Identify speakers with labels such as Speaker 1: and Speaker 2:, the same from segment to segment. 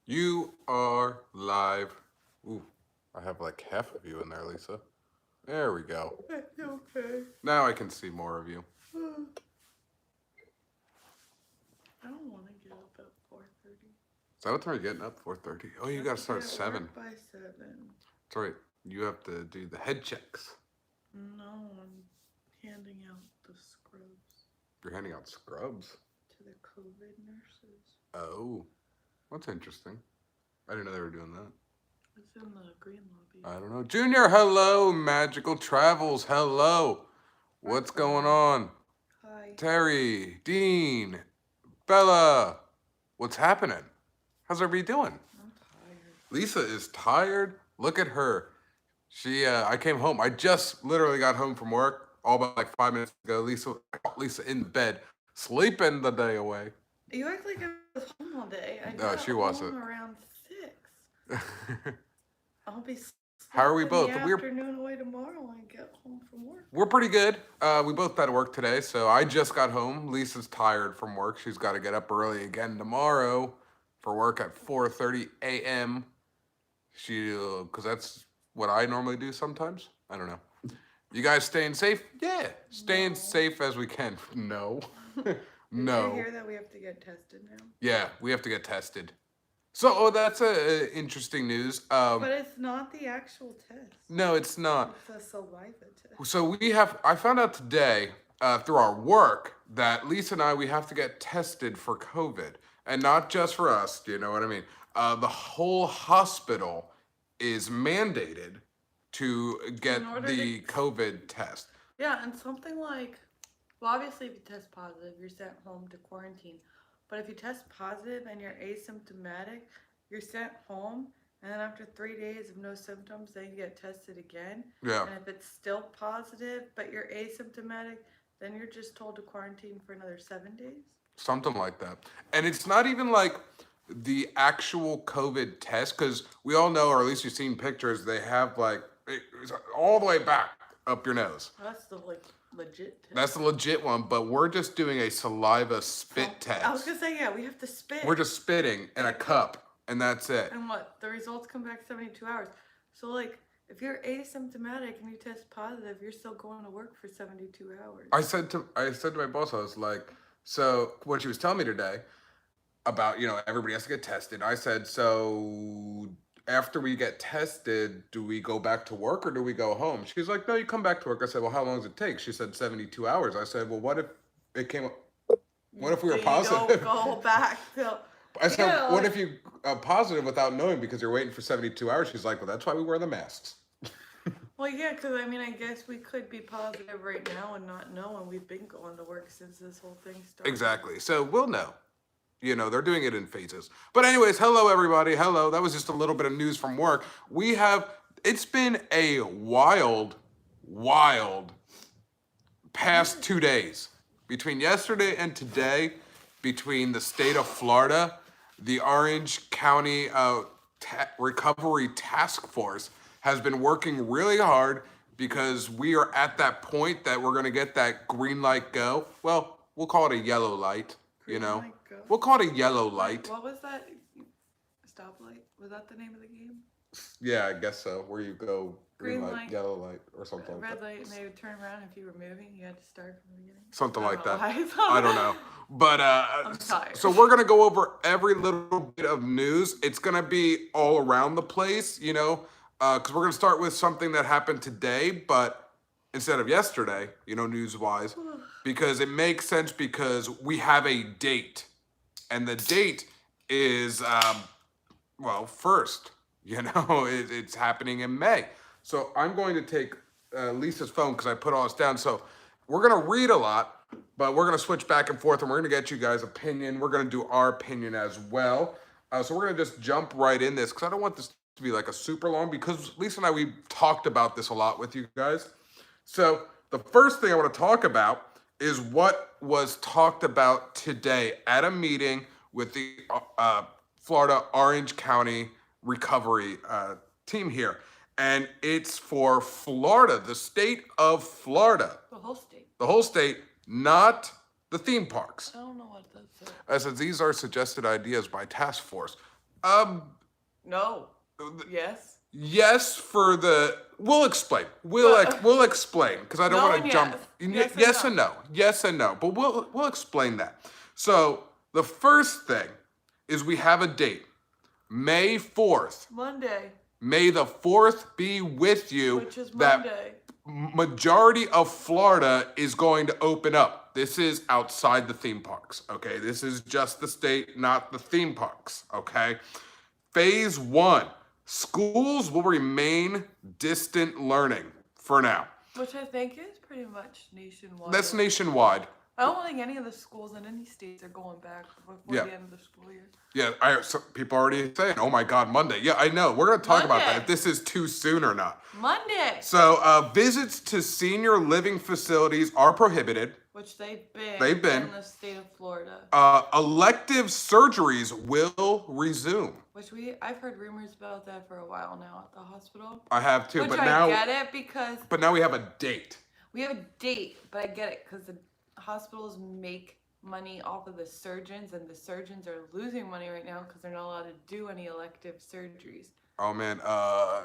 Speaker 1: You are live. Ooh, I have like half of you in there, Lisa. There we go.
Speaker 2: Okay.
Speaker 1: Now I can see more of you.
Speaker 2: I don't want to get up at 4:30.
Speaker 1: Is that what time you're getting up? 4:30. Oh,
Speaker 2: I
Speaker 1: you
Speaker 2: have
Speaker 1: gotta
Speaker 2: to be
Speaker 1: start at
Speaker 2: at
Speaker 1: 7.
Speaker 2: work by 7.
Speaker 1: That's right. You have to do the head checks.
Speaker 2: No, I'm handing out the scrubs
Speaker 1: You're handing out scrubs.
Speaker 2: to the COVID nurses.
Speaker 1: Oh, that's interesting. I didn't know they were doing that.
Speaker 2: It's in the green lobby.
Speaker 1: I don't know. Junior, hello. Magical Travels, hello. What's going
Speaker 2: Bye.
Speaker 1: on?
Speaker 2: Hi.
Speaker 1: Terry, Dean, Bella, what's happening? How's everybody doing?
Speaker 2: I'm tired.
Speaker 1: Lisa is tired. Look at her. I came home. I just literally got home from work all about like 5 minutes ago. Lisa in bed, sleeping the day away.
Speaker 2: You act like I was home all day. I
Speaker 1: No,
Speaker 2: got
Speaker 1: she
Speaker 2: home
Speaker 1: wasn't.
Speaker 2: around 6. I'll be
Speaker 1: How are we
Speaker 2: sleeping the
Speaker 1: both?
Speaker 2: afternoon away tomorrow when I get home from work.
Speaker 1: We're pretty good. We both had work today, so I just got home. Lisa's tired from work. She's got to get up early again tomorrow for work at 4:30 a.m. Because that's what I normally do sometimes. I don't know. You guys staying safe? Yeah, staying
Speaker 2: No.
Speaker 1: safe as we can. No,
Speaker 2: Did you
Speaker 1: no.
Speaker 2: hear that we have to get tested now?
Speaker 1: Yeah, we have to get tested. So, that's interesting news.
Speaker 2: But it's not the actual test.
Speaker 1: No, it's not.
Speaker 2: It's a saliva test.
Speaker 1: So I found out today through our work that Lisa and we have to get tested for COVID. And not just for us, do you know what I mean? The whole hospital is mandated to get
Speaker 2: In order
Speaker 1: the
Speaker 2: to
Speaker 1: COVID test.
Speaker 2: Yeah, and something like, well, obviously, if you test positive, you're sent home to quarantine. But if you test positive and you're asymptomatic, you're sent home, and then after 3 days of no symptoms, then you get tested again.
Speaker 1: Yeah,
Speaker 2: And if it's still positive, but you're asymptomatic, then you're just told to quarantine for another 7 days.
Speaker 1: something like that. And it's not even like the actual COVID test, because we all know, or at least you've seen pictures, they have like it's all the way back up your nose.
Speaker 2: That's the like legit
Speaker 1: That's
Speaker 2: test.
Speaker 1: the legit one, but we're just doing a saliva spit
Speaker 2: I was
Speaker 1: test.
Speaker 2: gonna say, yeah, we have to spit.
Speaker 1: We're just spitting in a cup, and that's it.
Speaker 2: And what? The results come back 72 hours. So, like, if you're asymptomatic and you test positive, you're still going to work for 72 hours.
Speaker 1: I said to my boss, I was like, so what she was telling me today about everybody has to get tested. I said, so after we get tested, do we go back to work or do we go home? She's like, no, you come back to work. I said, well, how long does it take? She said 72 hours. I said, well, what if it came? What if we were
Speaker 2: So you don't
Speaker 1: positive?
Speaker 2: go back till.
Speaker 1: I said,
Speaker 2: Yeah,
Speaker 1: what
Speaker 2: like,
Speaker 1: if you are positive without knowing because you're waiting for 72 hours? She's like, well, that's why we wear the masks.
Speaker 2: well, yeah, because I mean, I guess we could be positive right now and not know, and we've been going to work since this whole thing started.
Speaker 1: Exactly. So we'll know. They're doing it in phases. But anyways, hello everybody. Hello. That was just a little bit of news from work. It's been a wild past 2 days. Between yesterday and today, between the state of Florida, the Orange County Recovery Task Force has been working really hard because we are at that point that we're going to get that green light go. Well, we'll call it a yellow light, you
Speaker 2: Green
Speaker 1: know.
Speaker 2: light go.
Speaker 1: We'll call it a yellow
Speaker 2: Wait,
Speaker 1: light.
Speaker 2: what was that? Stoplight? Was that the name of the game?
Speaker 1: Yeah, I guess so. Where you go green
Speaker 2: Green
Speaker 1: light,
Speaker 2: light,
Speaker 1: yellow light, or something like
Speaker 2: red
Speaker 1: that.
Speaker 2: light, and they would turn around if you were moving. You had to start from the beginning.
Speaker 1: Something
Speaker 2: I
Speaker 1: like
Speaker 2: don't know
Speaker 1: that.
Speaker 2: why.
Speaker 1: I don't know. But
Speaker 2: I'm tired.
Speaker 1: so we're gonna go over every little bit of news. It's gonna be all around the place, because we're gonna start with something that happened today, but instead of yesterday, news wise, because it makes sense because we have a date, and the date is first. It's happening in May. So I'm going to take Lisa's phone because I put all this down. So we're going to read a lot, but we're going to switch back and forth and we're going to get you guys' opinion. We're going to do our opinion as well. So we're going to just jump right in this because I don't want this to be like a super long because Lisa and we've talked about this a lot with you guys. So the first thing I want to talk about is what was talked about today at a meeting with the Florida Orange County Recovery team here. And it's for Florida, the state of Florida.
Speaker 2: The whole state.
Speaker 1: The whole state, not the theme parks.
Speaker 2: I don't know what that says.
Speaker 1: I said, these are suggested ideas by task force.
Speaker 2: No. Yes.
Speaker 1: Yes, for the. We'll explain.
Speaker 2: But
Speaker 1: We'll explain because I don't
Speaker 2: no
Speaker 1: want
Speaker 2: and
Speaker 1: to jump.
Speaker 2: yes.
Speaker 1: Yes and no. Yes and no. But we'll explain that. So the first thing is we have a date, May 4th.
Speaker 2: Monday,
Speaker 1: May the 4th be with you.
Speaker 2: which is
Speaker 1: That
Speaker 2: Monday.
Speaker 1: majority of Florida is going to open up. This is outside the theme parks, okay? This is just the state, not the theme parks, okay? Phase 1, schools will remain distant learning for now.
Speaker 2: Which I think is pretty much nationwide.
Speaker 1: That's nationwide.
Speaker 2: I don't think any of the schools in any states are going back before
Speaker 1: Yeah.
Speaker 2: the end of the school year.
Speaker 1: Yeah, people already saying, oh my God, Monday. Yeah, I know. We're going to talk about that,
Speaker 2: Monday.
Speaker 1: if this is too soon or not.
Speaker 2: Monday,
Speaker 1: So visits to senior living facilities are prohibited.
Speaker 2: which they've been
Speaker 1: in
Speaker 2: the state of Florida.
Speaker 1: Elective surgeries will resume.
Speaker 2: Which I've heard rumors about that for a while now at the hospital.
Speaker 1: I have too,
Speaker 2: Which
Speaker 1: but
Speaker 2: I
Speaker 1: now
Speaker 2: get it because
Speaker 1: we have a date.
Speaker 2: we have a date, but I get it because the hospitals make money off of the surgeons, and the surgeons are losing money right now because they're not allowed to do any elective surgeries.
Speaker 1: Oh man,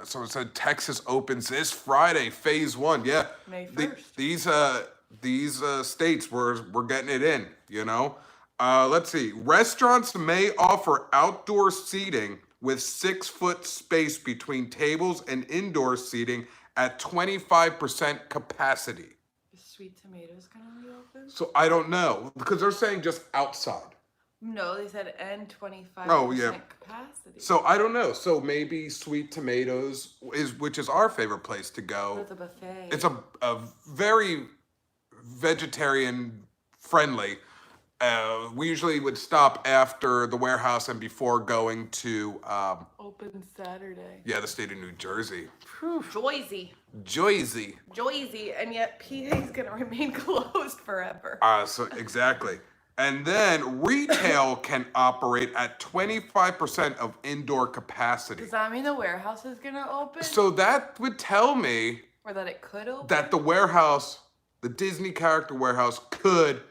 Speaker 1: so it said Texas opens this Friday, phase 1. Yeah.
Speaker 2: May 1st.
Speaker 1: These states we're getting it in, you know? Let's see. Restaurants may offer outdoor seating with 6-foot space between tables and indoor seating at 25% capacity.
Speaker 2: Is Sweet Tomatoes gonna reopen?
Speaker 1: So I don't know because they're saying just outside.
Speaker 2: No, they said N 25%
Speaker 1: Oh, yeah.
Speaker 2: capacity.
Speaker 1: So I don't know. So maybe Sweet Tomatoes which is our favorite place to go.
Speaker 2: It's a buffet.
Speaker 1: It's a very vegetarian friendly. We usually would stop after the warehouse and before going to
Speaker 2: Open Saturday.
Speaker 1: the state of New Jersey.
Speaker 2: Joyzy.
Speaker 1: Joyzy.
Speaker 2: And yet PA is gonna remain closed forever.
Speaker 1: So exactly. And then retail can operate at 25% of indoor capacity.
Speaker 2: Does that mean the warehouse is gonna open?
Speaker 1: So that would tell me
Speaker 2: Or that it could open?
Speaker 1: that the warehouse, the Disney character warehouse, could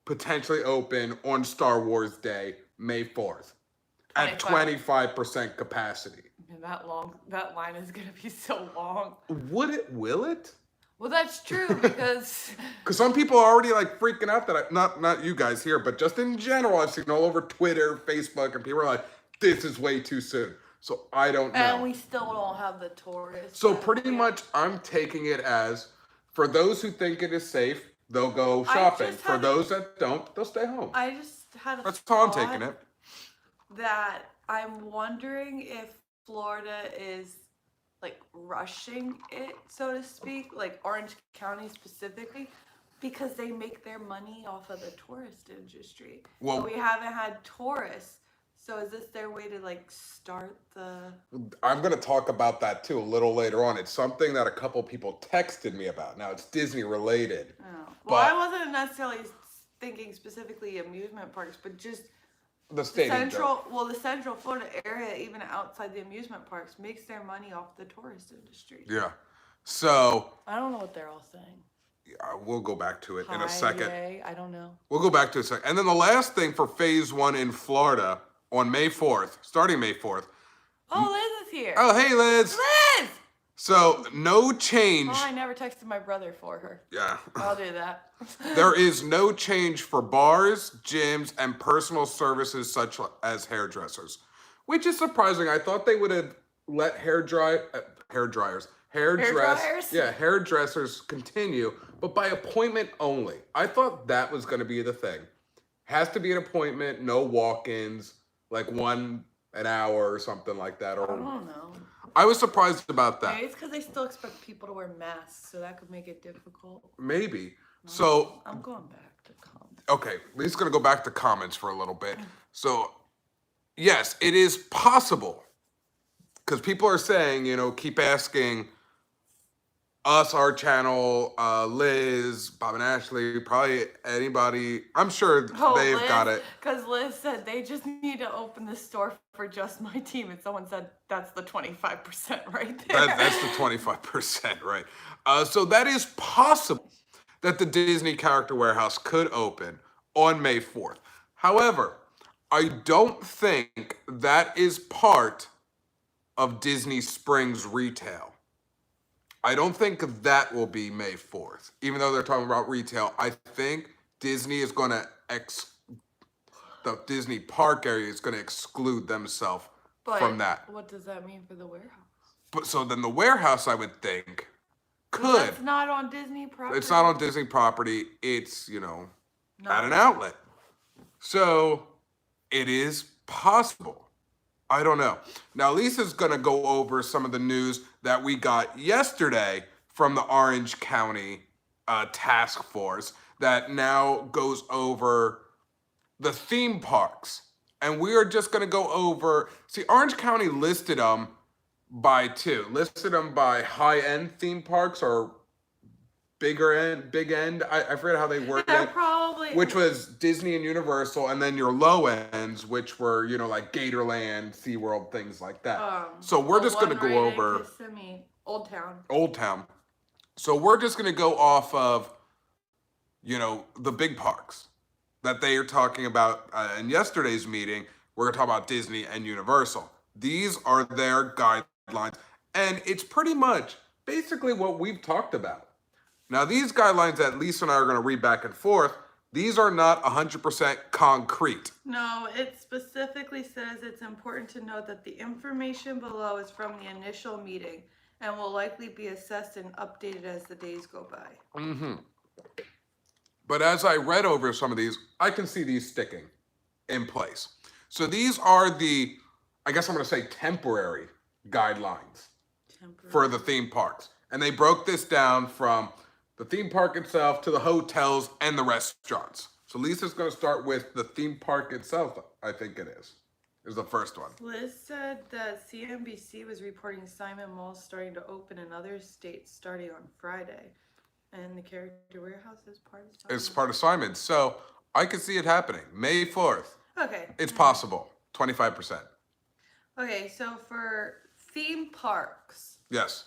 Speaker 1: potentially open on Star Wars Day, May 4th, at 25% capacity.
Speaker 2: And that line is gonna be so long.
Speaker 1: Will it?
Speaker 2: Well, that's true because
Speaker 1: Because some people are already like freaking out that not you guys here, but just in general, I've seen all over Twitter, Facebook, and people are like, this is way too soon. So I don't know.
Speaker 2: and we still don't have the tourists.
Speaker 1: So pretty much I'm taking it as, for those who think it is safe, they'll go shopping. For those that don't, they'll stay home.
Speaker 2: I just had a
Speaker 1: That's how I'm
Speaker 2: thought
Speaker 1: taking it.
Speaker 2: that I'm wondering if Florida is like rushing it, so to speak, like Orange County specifically, because they make their money off of the tourist industry.
Speaker 1: Well-
Speaker 2: But we haven't had tourists. So is this their way to like start the...
Speaker 1: I'm going to talk about that too a little later on. It's something that a couple people texted me about. Now, it's Disney related.
Speaker 2: Oh. Well,
Speaker 1: But-
Speaker 2: I wasn't necessarily thinking specifically amusement parks, but just
Speaker 1: The stadium.
Speaker 2: the Central Florida area, even outside the amusement parks, makes their money off the tourist industry.
Speaker 1: Yeah. So
Speaker 2: I don't know what they're all saying.
Speaker 1: we'll go back to it in
Speaker 2: Hi,
Speaker 1: a second.
Speaker 2: yay, I don't know.
Speaker 1: We'll go back to it in a second. And then the last thing for phase 1 in Florida on May 4th, starting May 4th.
Speaker 2: Oh, Liz is here.
Speaker 1: Oh, hey, Liz.
Speaker 2: Liz!
Speaker 1: So no change.
Speaker 2: Oh, I never texted my brother for her.
Speaker 1: Yeah.
Speaker 2: I'll do that.
Speaker 1: There is no change for bars, gyms, and personal services such as hairdressers, which is surprising. I thought they would have let hairdryers continue, but by appointment only. I thought that was going to be the thing. Has to be an appointment, no walk-ins, like an hour or something like that.
Speaker 2: I
Speaker 1: Or
Speaker 2: don't know.
Speaker 1: I was surprised about that.
Speaker 2: Maybe it's because they still expect people to wear masks, so that could make it difficult.
Speaker 1: Maybe. So
Speaker 2: I'm going back to comments.
Speaker 1: okay, Lee's gonna go back to comments for a little bit. So, yes, it is possible, because people are saying, keep asking us, our channel, Liz, Bob and Ashley, probably anybody. I'm sure they've got it.
Speaker 2: Because Liz said they just need to open the store for just my team, and someone said that's the 25% right there.
Speaker 1: That's the 25%, right? So that is possible that the Disney Character Warehouse could open on May 4th. However, I don't think that is part of Disney Springs retail. I don't think that will be May 4th. Even though they're talking about retail, I think Disney is going to the Disney park area is going to exclude themselves from that.
Speaker 2: What does that mean for the warehouse?
Speaker 1: But so then the warehouse, I would think,
Speaker 2: Well,
Speaker 1: could.
Speaker 2: that's not on Disney property.
Speaker 1: It's not on Disney property. It's,
Speaker 2: No.
Speaker 1: at an outlet. So it is possible. I don't know. Now, Lisa's going to go over some of the news that we got yesterday from the Orange County task force that now goes over the theme parks. And we are just going to go over, see, Orange County listed them by two. Listed them by high-end theme parks or big end. I forget how they worded it.
Speaker 2: Probably.
Speaker 1: Which was Disney and Universal, and then your low ends, which were, like Gatorland, SeaWorld, things like that. So we're just going to go over
Speaker 2: Old Town.
Speaker 1: Old Town. So we're just going to go off of, the big parks that they are talking about in yesterday's meeting. We're going to talk about Disney and Universal. These are their guidelines, and it's pretty much basically what we've talked about. Now, these guidelines that Lisa and I are going to read back and forth, these are not 100% concrete.
Speaker 2: No, it specifically says it's important to note that the information below is from the initial meeting and will likely be assessed and updated as the days go by.
Speaker 1: Mm-hmm. But as I read over some of these, I can see these sticking in place. So these are the, I guess I'm going to say temporary guidelines for the theme parks. And they broke this down from the theme park itself to the hotels and the restaurants. So Lisa's going to start with the theme park itself, I think it is the first one.
Speaker 2: Liz said that CNBC was reporting Simon Malls starting to open in other states starting on Friday. And the Character Warehouse is part of Simon.
Speaker 1: It's part of Simon. So I could see it happening. May 4th.
Speaker 2: Okay.
Speaker 1: It's possible. 25%.
Speaker 2: Okay, so for theme parks.
Speaker 1: Yes.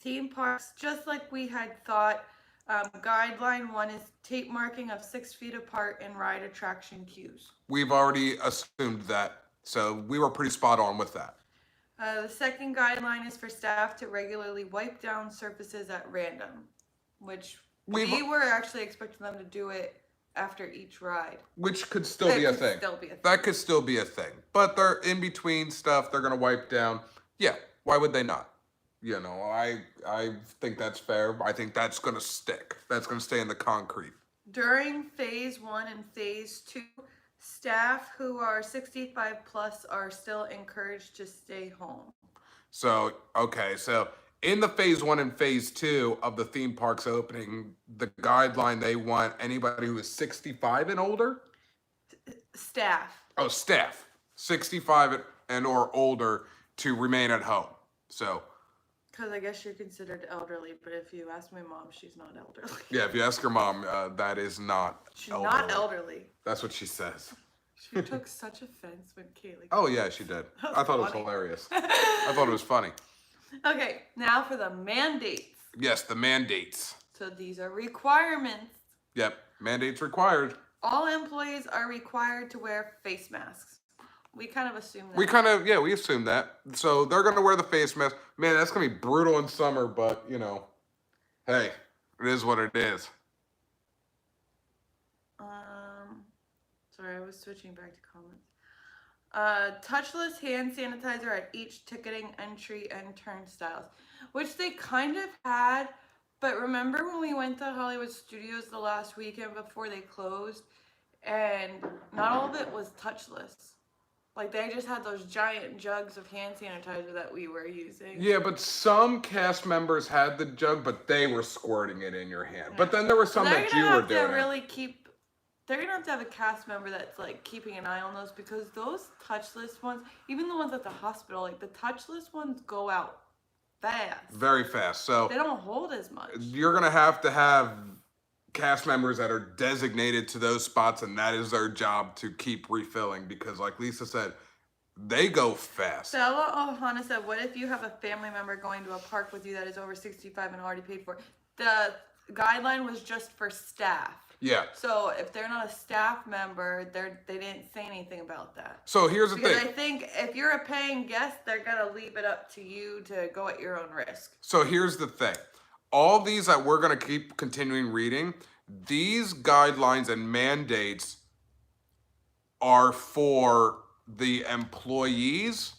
Speaker 2: Theme parks, just like we had thought, guideline 1 is tape marking of 6 feet apart in ride attraction queues.
Speaker 1: We've already assumed that, so we were pretty spot on with that.
Speaker 2: The second guideline is for staff to regularly wipe down surfaces at random, which we were actually expecting them to do it after each ride.
Speaker 1: Which could still be a thing. That could still be a thing. But they're in between stuff they're going to wipe down. Yeah, why would they not? I think that's fair. I think that's going to stick. That's going to stay in the concrete.
Speaker 2: During phase 1 and phase 2, staff who are 65 plus are still encouraged to stay home.
Speaker 1: So, okay, so in the phase 1 and phase 2 of the theme parks opening, the guideline, they want anybody who is 65 and older?
Speaker 2: Staff.
Speaker 1: Oh, staff. 65 and or older to remain at home. So,
Speaker 2: because I guess you're considered elderly, but if you ask my mom, she's not elderly.
Speaker 1: Yeah, if you ask her mom, that is not
Speaker 2: She's elderly. Not elderly.
Speaker 1: That's what she says.
Speaker 2: She took such offense when Kaylee...
Speaker 1: Oh, yeah, she did. I thought it was hilarious. I thought it was funny.
Speaker 2: Okay, now for the mandates.
Speaker 1: Yes, the mandates.
Speaker 2: So these are requirements.
Speaker 1: Yep, mandates required.
Speaker 2: All employees are required to wear face masks. We kind of assume that.
Speaker 1: We assume that. So they're going to wear the face mask. Man, that's going to be brutal in summer, but, hey, it is what it is.
Speaker 2: Sorry, I was switching back to comments. Touchless hand sanitizer at each ticketing entry and turnstiles, which they kind of had, but remember when we went to Hollywood Studios the last weekend before they closed, and not all of it was touchless. Like, they just had those giant jugs of hand sanitizer that we were using. Yeah, but some cast members had the jug, but they were squirting it in your hand. Yeah. But then there were some that you were doing. They're going to have to have a cast member that's, like, keeping an eye on those, because those touchless ones, even the ones at the hospital, like, the touchless ones go out fast. Very fast. So they don't hold as much. You're going to have cast members that are designated to those spots, and that is their job to keep refilling, because like Lisa said, they go fast. Stella Ohana said, what if you have a family member going to a park with you that is over 65 and already paid for it? The guideline was just for staff.
Speaker 1: Yeah.
Speaker 2: So if they're not a staff member, they didn't say anything about that.
Speaker 1: So here's the
Speaker 2: Because
Speaker 1: thing.
Speaker 2: I think if you're a paying guest, they're gonna leave it up to you to go at your own risk.
Speaker 1: So here's the thing. All these that we're going to keep continuing reading, these guidelines and mandates are for the employees,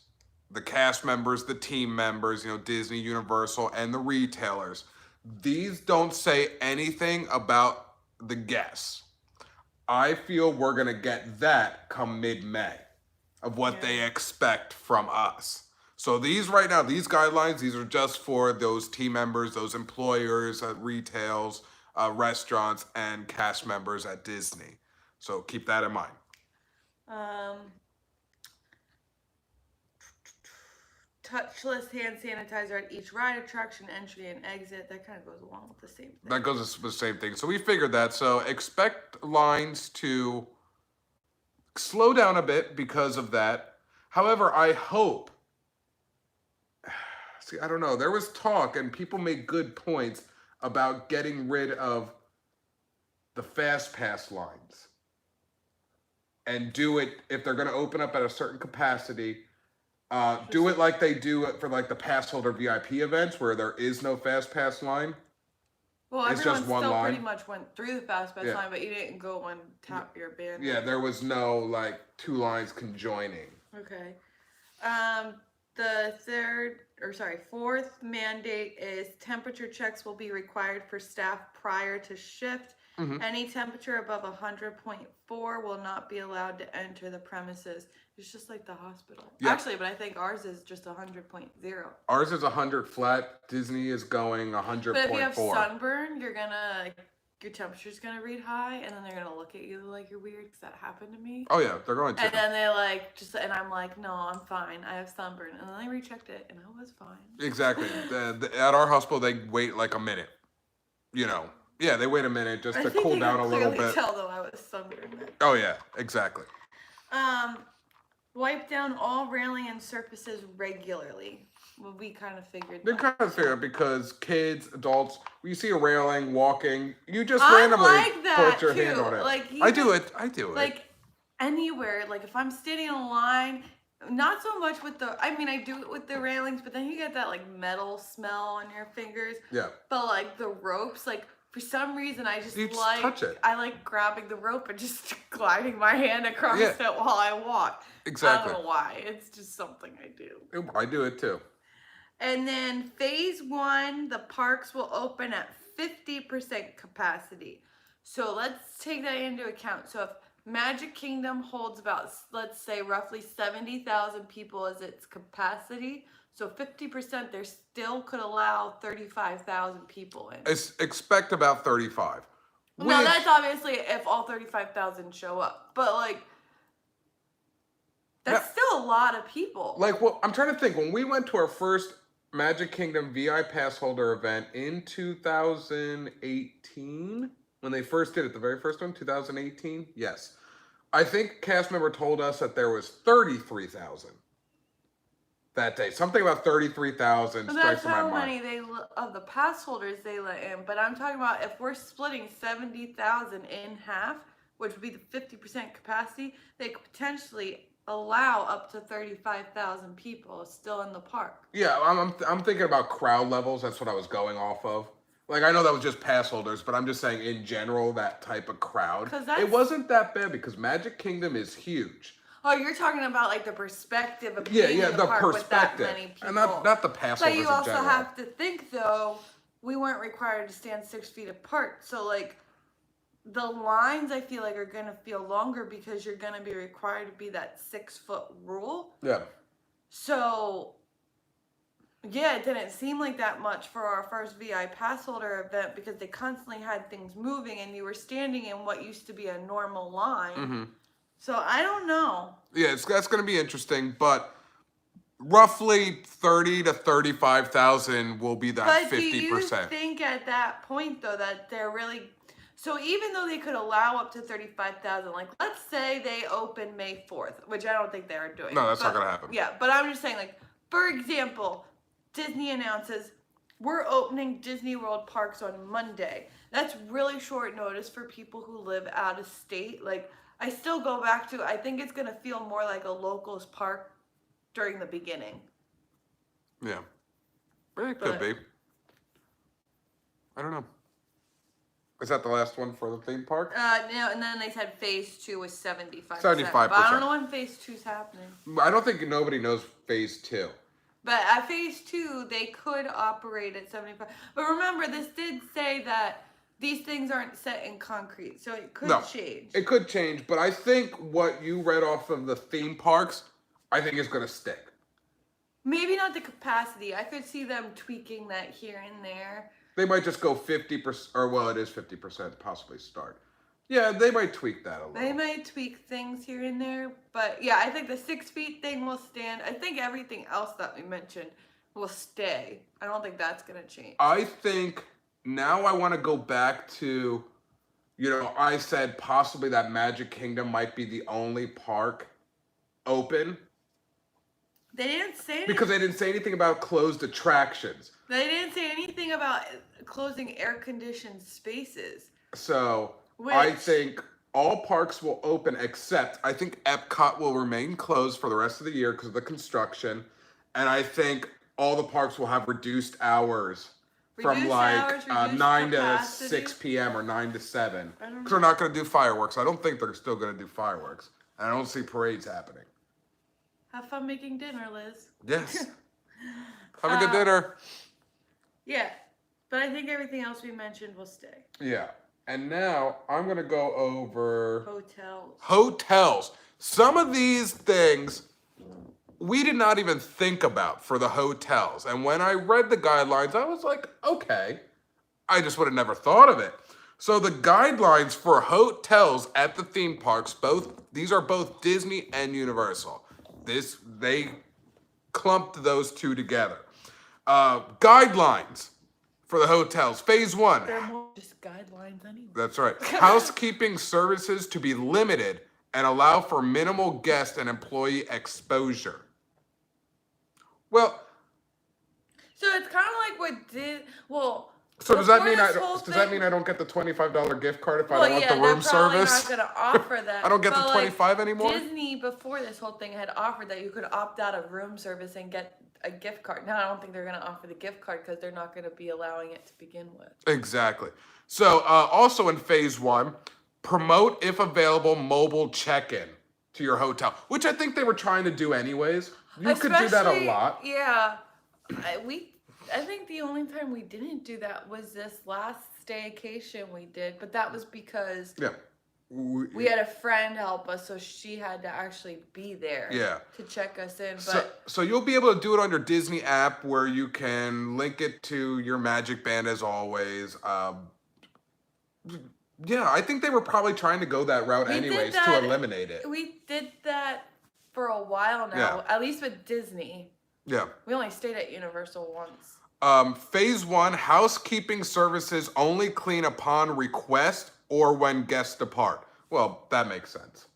Speaker 1: the cast members, the team members, Disney, Universal, and the retailers. These don't say anything about the guests. I feel we're going to get that come mid-May of what they expect from us. So these right now, these guidelines, these are just for those team members, those employers at retails, restaurants, and cast members at Disney. So keep that in mind.
Speaker 2: Touchless hand sanitizer at each ride, attraction, entry, and exit. That kind of goes along with the same thing.
Speaker 1: That goes with the same thing. So we figured that. So expect lines to slow down a bit because of that. However, I hope, see, I don't know, there was talk and people made good points about getting rid of the fast pass lines and do it, if they're going to open up at a certain capacity, do it like they do it for like the pass holder VIP events where there is no fast pass line.
Speaker 2: Well,
Speaker 1: It's
Speaker 2: everyone
Speaker 1: just one
Speaker 2: still
Speaker 1: line.
Speaker 2: pretty much went through the fast pass line, but you didn't go and tap your band.
Speaker 1: Yeah, there was no like two lines conjoining.
Speaker 2: Okay. Fourth mandate is temperature checks will be required for staff prior to shift. Any temperature above 100.4 will not be allowed to enter the premises. It's just like the hospital.
Speaker 1: Yeah.
Speaker 2: Actually, but I think ours is just 100.0.
Speaker 1: Ours is 100 flat. Disney is going 100.4.
Speaker 2: But if you have sunburn, your temperature's gonna read high, and then they're gonna look at you like you're weird because that happened to me.
Speaker 1: Oh yeah, they're going to.
Speaker 2: And then they and I'm like, no, I'm fine. I have sunburn, and then they rechecked it, and I was fine.
Speaker 1: Exactly. At our hospital, they wait like a minute. Yeah, they wait a minute just to cool down a little bit.
Speaker 2: Tell though I was sunburned.
Speaker 1: Oh yeah, exactly.
Speaker 2: Wipe down all railing and surfaces regularly. Well, we kind of figured.
Speaker 1: They kind of figure because kids, adults, when you see a railing walking, you just
Speaker 2: I
Speaker 1: randomly
Speaker 2: like that
Speaker 1: put your
Speaker 2: too.
Speaker 1: hand on it.
Speaker 2: Like
Speaker 1: I do it.
Speaker 2: Like anywhere, like if I'm standing in a line, not so much with I do it with the railings, but then you get that like metal smell on your fingers.
Speaker 1: Yeah.
Speaker 2: But like the ropes, like for some reason I just
Speaker 1: touch it.
Speaker 2: I like grabbing the rope and just gliding my hand across it while I walk.
Speaker 1: Exactly.
Speaker 2: I don't know why. It's just something I do.
Speaker 1: I do it too.
Speaker 2: And then phase 1, the parks will open at 50% capacity. So let's take that into account. So if Magic Kingdom holds about, let's say, roughly 70,000 people as its capacity, so 50%, there still could allow 35,000 people in.
Speaker 1: Expect about 35.
Speaker 2: Now, that's obviously if all 35,000 show up. But, that's still a lot of people.
Speaker 1: I'm trying to think. When we went to our first Magic Kingdom VI Pass holder event in 2018, when they first did it, the very first one, 2018, yes. I think cast member told us that there was 33,000 that day. Something about 33,000 strikes in my mind.
Speaker 2: That's how many of the pass holders they let in. But I'm talking about if we're splitting 70,000 in half, which would be the 50% capacity, they could potentially allow up to 35,000 people still in the park.
Speaker 1: Yeah, I'm thinking about crowd levels. That's what I was going off of. Like, I know that was just pass holders, but I'm just saying in general, that type of crowd. It wasn't that bad because Magic Kingdom is huge.
Speaker 2: Oh, you're talking about like the perspective of being in the park
Speaker 1: perspective.
Speaker 2: With that many people.
Speaker 1: And not the pass holders in general.
Speaker 2: But you also have to think, though, we weren't required to stand 6 feet apart. So, the lines, I feel like, are going to feel longer because you're going to be required to be that 6-foot rule.
Speaker 1: Yeah.
Speaker 2: So, yeah, it didn't seem like that much for our first VI pass holder event because they constantly had things moving and you were standing in what used to be a normal line. Mm-hmm. So, I don't know.
Speaker 1: Yeah, that's going to be interesting, but roughly 30 to 35,000 will be that 50%.
Speaker 2: But do you think at that point, though, that they're really... So even though they could allow up to 35,000, let's say they open May 4th, which I don't think they are doing.
Speaker 1: No, that's not going to happen.
Speaker 2: Yeah, but I'm just saying, for example, Disney announces we're opening Disney World parks on Monday. That's really short notice for people who live out of state. Like, I still go back to, I think it's going to feel more like a locals park during the beginning.
Speaker 1: Yeah. It could be. I don't know. Is that the last one for the theme park?
Speaker 2: No, and then they said phase 2 was 75%.
Speaker 1: 75%.
Speaker 2: But I don't know when phase 2's happening.
Speaker 1: I don't think nobody knows phase 2.
Speaker 2: But at phase 2, they could operate at 75. But remember, this did say that these things aren't set in concrete, so it could change.
Speaker 1: It could change, but I think what you read off of the theme parks, I think is going to stick.
Speaker 2: Maybe not the capacity. I could see them tweaking that here and there.
Speaker 1: They might just go 50%, or well, it is 50% possibly start. Yeah, they might tweak that a little.
Speaker 2: They might tweak things here and there, but yeah, I think the 6 feet thing will stand. I think everything else that we mentioned will stay. I don't think that's going to change.
Speaker 1: I think now I want to go back to, I said possibly that Magic Kingdom might be the only park open.
Speaker 2: They didn't say anything.
Speaker 1: Because they didn't say anything about closed attractions.
Speaker 2: They didn't say anything about closing air-conditioned spaces.
Speaker 1: So, I think all parks will open except, I think Epcot will remain closed for the rest of the year because of the construction. And I think all the parks will have reduced hours from 9 to 6 p.m. or 9 to 7. Because they're not going to do fireworks. I don't think they're still going to do fireworks. And I don't see parades happening.
Speaker 2: Have fun making dinner, Liz.
Speaker 1: Yes. Have a good dinner.
Speaker 2: Yeah. But I think everything else we mentioned will stay.
Speaker 1: Yeah. And now I'm going to go over...
Speaker 2: Hotels.
Speaker 1: Some of these things we did not even think about for the hotels. And when I read the guidelines, I was like, okay. I just would have never thought of it. So the guidelines for hotels at the theme parks, these are both Disney and Universal. They clumped those two together. Guidelines for the hotels. Phase 1.
Speaker 2: They're more just guidelines anyway.
Speaker 1: That's right. Housekeeping services to be limited and allow for minimal guest and employee exposure. Well.
Speaker 2: So it's kind of like
Speaker 1: So does that mean I don't get the $25 gift card if I don't want the room service?
Speaker 2: They're probably not going to offer that.
Speaker 1: I don't get the 25 anymore?
Speaker 2: Disney, before this whole thing, had offered that you could opt out of room service and get a gift card. Now I don't think they're going to offer the gift card because they're not going to be allowing it to begin with.
Speaker 1: Exactly. So also in phase 1, promote, if available, mobile check-in to your hotel, which I think they were trying to do anyways. You could do that a lot.
Speaker 2: Yeah. I think the only time we didn't do that was this last staycation we did, but that was because we had a friend help us, so she had to actually be there to check us in. But
Speaker 1: so you'll be able to do it on your Disney app where you can link it to your Magic Band as always. Yeah, I think they were probably trying to go that route anyways to eliminate it.
Speaker 2: We did that for a while now, at least with Disney.
Speaker 1: Yeah.
Speaker 2: We only stayed at Universal once.
Speaker 1: Phase 1, housekeeping services only clean upon request or when guests depart. Well, that makes sense.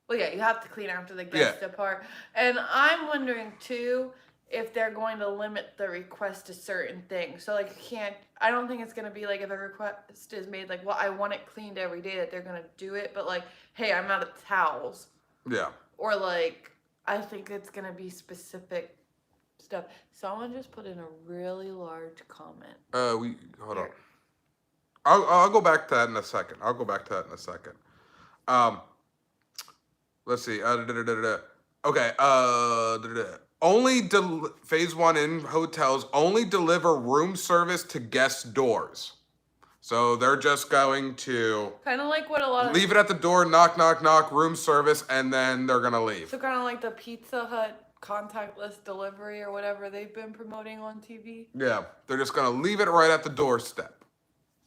Speaker 2: Well, yeah, you have to clean after the guests depart. And I'm wondering, too, if they're going to limit the request to certain things. So, like, I don't think it's going to be like if a request is made, like, well, I want it cleaned every day, that they're going to do it. But, like, hey, I'm out of towels.
Speaker 1: Yeah.
Speaker 2: Or, like, I think it's going to be specific stuff. Someone just put in a really large comment.
Speaker 1: Hold on. I'll go back to that in a second. Let's see. Okay. Phase 1 in hotels only deliver room service to guest doors. So they're just going to
Speaker 2: kind of like what a lot of
Speaker 1: leave it at the door, knock, knock, knock, room service, and then they're gonna leave.
Speaker 2: So kind of like the Pizza Hut contactless delivery or whatever they've been promoting on TV.
Speaker 1: Yeah, they're just gonna leave it right at the doorstep,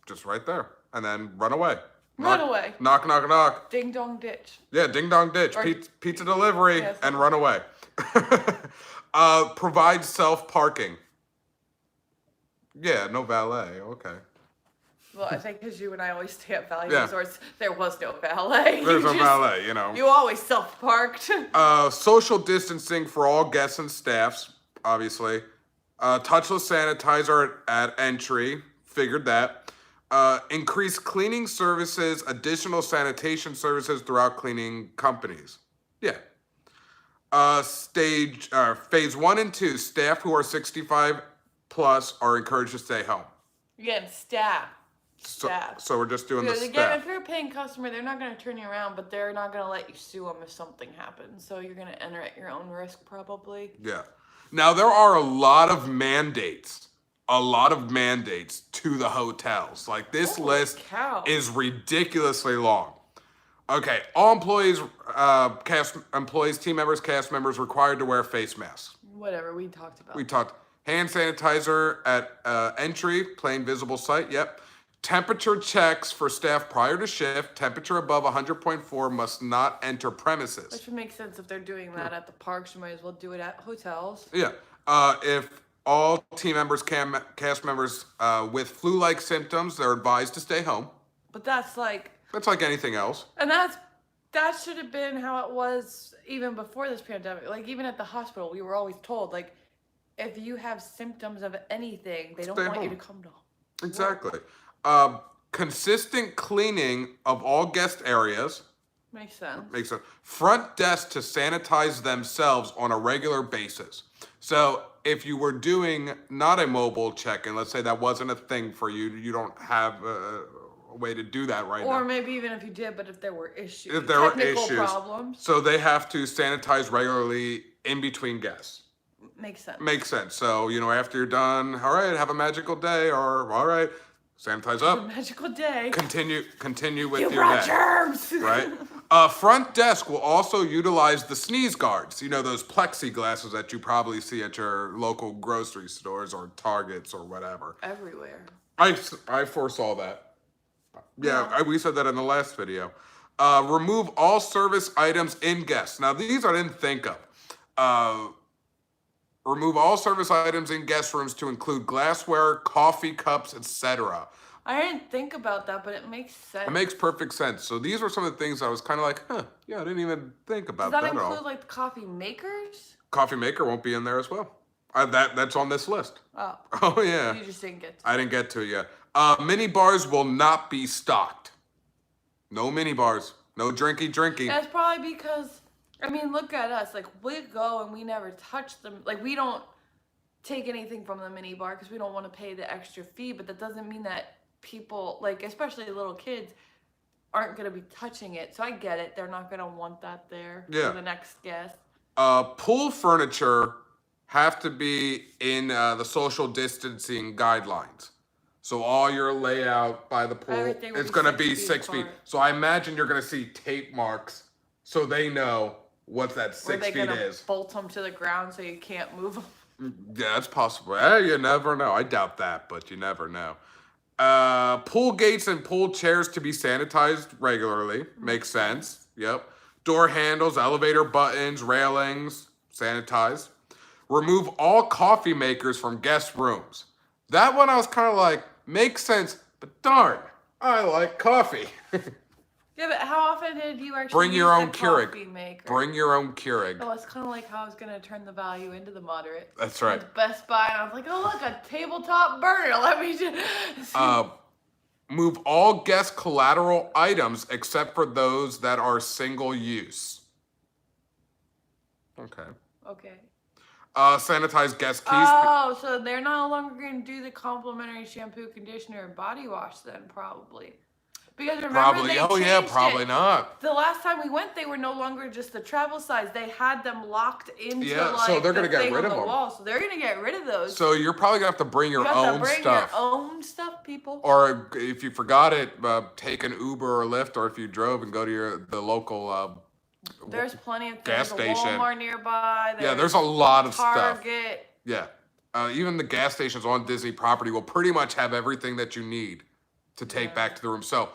Speaker 1: just right there, and then run away.
Speaker 2: Run away.
Speaker 1: Knock, knock, knock.
Speaker 2: Ding dong ditch.
Speaker 1: Yeah, ding dong ditch. Pizza delivery and run away. Provide self parking. Yeah, no valet. Okay.
Speaker 2: Well, I think because you and I always stay at Valley Resorts, there was no valet.
Speaker 1: There's no valet, you know.
Speaker 2: You always self-parked.
Speaker 1: Social distancing for all guests and staffs, obviously. Touchless sanitizer at entry. Figured that. Increase cleaning services, additional sanitation services throughout cleaning companies. Yeah. Phase 1 and 2, staff who are 65 plus are encouraged to stay home.
Speaker 2: Again, staff.
Speaker 1: So we're just doing
Speaker 2: Because
Speaker 1: the
Speaker 2: again,
Speaker 1: staff.
Speaker 2: if you're a paying customer, they're not going to turn you around, but they're not going to let you sue them if something happens. So you're going to enter at your own risk, probably.
Speaker 1: Yeah. Now there are a lot of mandates. To the hotels. Like this
Speaker 2: Holy
Speaker 1: list
Speaker 2: cow.
Speaker 1: is ridiculously long. Okay, all employees, team members, cast members required to wear face masks.
Speaker 2: Whatever, we talked about.
Speaker 1: We talked hand sanitizer at entry, plain visible sight. Yep. Temperature checks for staff prior to shift. Temperature above 100.4 must not enter premises.
Speaker 2: Which would make sense if they're doing that at the parks. You might as well do it at hotels.
Speaker 1: Yeah. If all team members, cast members with flu-like symptoms, they're advised to stay home.
Speaker 2: But that's like
Speaker 1: anything else.
Speaker 2: And that should have been how it was even before this pandemic. Like even at the hospital, we were always told, like, if you have symptoms of anything, they don't
Speaker 1: Stay
Speaker 2: want
Speaker 1: home.
Speaker 2: you to come to work.
Speaker 1: Exactly. Consistent cleaning of all guest areas.
Speaker 2: Makes sense.
Speaker 1: Front desk to sanitize themselves on a regular basis. So if you were doing not a mobile check-in, let's say that wasn't a thing for you, you don't have a way to do that right now.
Speaker 2: Or maybe even if you did, but if there were issues,
Speaker 1: technical
Speaker 2: problems.
Speaker 1: So they have to sanitize regularly in between guests.
Speaker 2: Makes sense.
Speaker 1: So, after you're done, all right, have a magical day, or all right, sanitize up.
Speaker 2: A magical day.
Speaker 1: Continue with
Speaker 2: You
Speaker 1: your
Speaker 2: brought
Speaker 1: day.
Speaker 2: germs.
Speaker 1: Right? Front desk will also utilize the sneeze guards. Those plexiglasses that you probably see at your local grocery stores or Targets or whatever.
Speaker 2: Everywhere.
Speaker 1: I foresaw that. Yeah. We said that in the last video. Remove all service items in guests. Now, these I didn't think of. Remove all service items in guest rooms to include glassware, coffee cups, etc.
Speaker 2: I didn't think about that, but it makes sense.
Speaker 1: It makes perfect sense. So these are some of the things I was kind of like, yeah, I didn't even think about
Speaker 2: that
Speaker 1: that at all.
Speaker 2: Does that include like the coffee makers?
Speaker 1: Coffee maker won't be in there as well. That's on this list.
Speaker 2: Oh.
Speaker 1: Oh, yeah.
Speaker 2: You just didn't get to it.
Speaker 1: I didn't get to it yet. Mini bars will not be stocked. No mini bars. No drinky.
Speaker 2: That's probably because, look at us. Like, we go and we never touch them. Like, we don't take anything from the mini bar because we don't want to pay the extra fee. But that doesn't mean that people, like, especially little kids, aren't going to be touching it. So I get it. They're not going to want that there for the next guest.
Speaker 1: Pool furniture have to be in the social distancing guidelines. So all your layout by the pool, it's going to be 6 feet. So I imagine you're going to see tape marks so they know what that 6 feet is. Are they going to
Speaker 2: bolt them to the ground so you can't move them?
Speaker 1: Yeah, that's possible. You never know. I doubt that, but you never know. Pool gates and pool chairs to be sanitized regularly. Makes sense. Yep. Door handles, elevator buttons, railings, sanitized. Remove all coffee makers from guest rooms. That one I was kind of like, makes sense, but darn, I like coffee.
Speaker 2: Yeah, but how often did you actually
Speaker 1: Bring your own
Speaker 2: coffee maker?
Speaker 1: Bring your own Keurig.
Speaker 2: Oh, it's kind of like how I was going to turn the value into the moderate.
Speaker 1: That's right.
Speaker 2: It's Best Buy, and I was like, oh, look, a tabletop burner. Let me just...
Speaker 1: Move all guest collateral items except for those that are single use. Okay. Sanitize guest keys.
Speaker 2: Oh, so they're no longer going to do the complimentary shampoo, conditioner, and body wash then, probably. Because remember, they changed
Speaker 1: probably
Speaker 2: it.
Speaker 1: Not.
Speaker 2: The last time we went, they were no longer just the travel size. They had them locked into
Speaker 1: so they're
Speaker 2: going to
Speaker 1: get rid of them.
Speaker 2: Wall. So they're going to get rid of those.
Speaker 1: So you're probably going to have to bring your own stuff.
Speaker 2: Your own stuff, people.
Speaker 1: Or if you forgot it, take an Uber or Lyft, or if you drove and go to the local
Speaker 2: there's plenty of
Speaker 1: gas
Speaker 2: things.
Speaker 1: station.
Speaker 2: Walmart nearby.
Speaker 1: There's a lot of
Speaker 2: Target.
Speaker 1: stuff. Yeah. Even the gas stations on Disney property will pretty much have everything that you need to take back to the room. So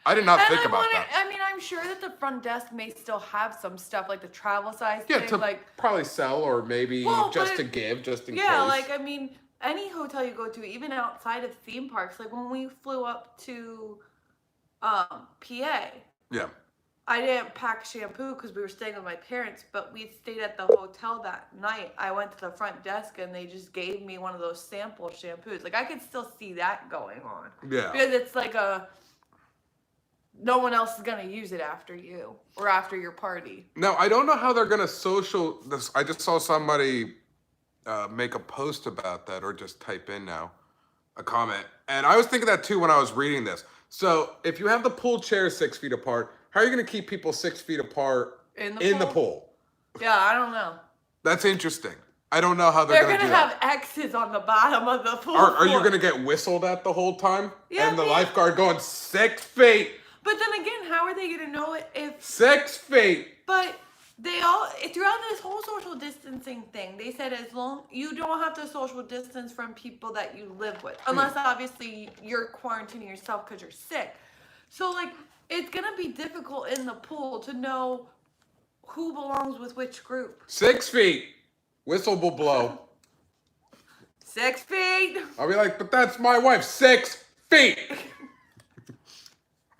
Speaker 1: I did not think about that.
Speaker 2: I'm sure that the front desk may still have some stuff like the travel size
Speaker 1: thing.
Speaker 2: To
Speaker 1: probably sell or maybe to give, just in case.
Speaker 2: Yeah, any hotel you go to, even outside of theme parks, like when we flew up to PA.
Speaker 1: Yeah.
Speaker 2: I didn't pack shampoo because we were staying with my parents, but we stayed at the hotel that night. I went to the front desk and they just gave me one of those sample shampoos. Like, I could still see that going on.
Speaker 1: Yeah.
Speaker 2: Because it's like no one else is going to use it after you or after your party.
Speaker 1: Now, I don't know how they're going to social this. I just saw somebody make a post about that, or just type in now a comment. And I was thinking that too when I was reading this. So if you have the pool chairs 6 feet apart, how are you going to keep people 6 feet apart in the pool?
Speaker 2: Yeah, I don't know.
Speaker 1: That's interesting. I don't know how they're going to do
Speaker 2: have X's on the bottom of the pool.
Speaker 1: Are you going to get whistled at the whole time?
Speaker 2: Yeah,
Speaker 1: and the lifeguard going 6 feet.
Speaker 2: But then again, how are they going to know it if
Speaker 1: 6 feet?
Speaker 2: But they all, throughout this whole social distancing thing, they said as long you don't have to social distance from people that you live with, unless obviously you're quarantining yourself because you're sick. So like, it's gonna be difficult in the pool to know who belongs with which group.
Speaker 1: 6 feet. Whistle will blow.
Speaker 2: 6 feet.
Speaker 1: I'll be like, but that's my wife. 6 feet.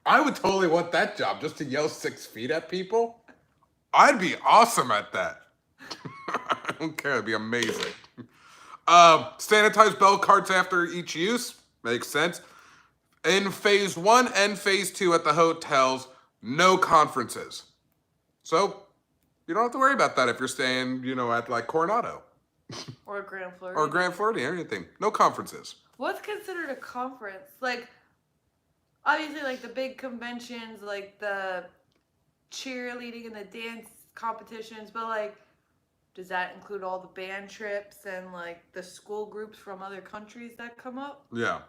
Speaker 1: I would totally want that job, just to yell 6 feet at people. I'd be awesome at that. I don't care. It'd be amazing. Sanitize bell carts after each use. Makes sense. In phase 1 and phase 2 at the hotels, no conferences. So you don't have to worry about that if you're staying, at like Coronado.
Speaker 2: Or Grand Floridian.
Speaker 1: Or Grand Floridian, anything. No conferences.
Speaker 2: What's considered a conference? Like, obviously, like the big conventions, like the cheerleading and the dance competitions, but like, does that include all the band trips and like the school groups from other countries that come up?
Speaker 1: Yeah.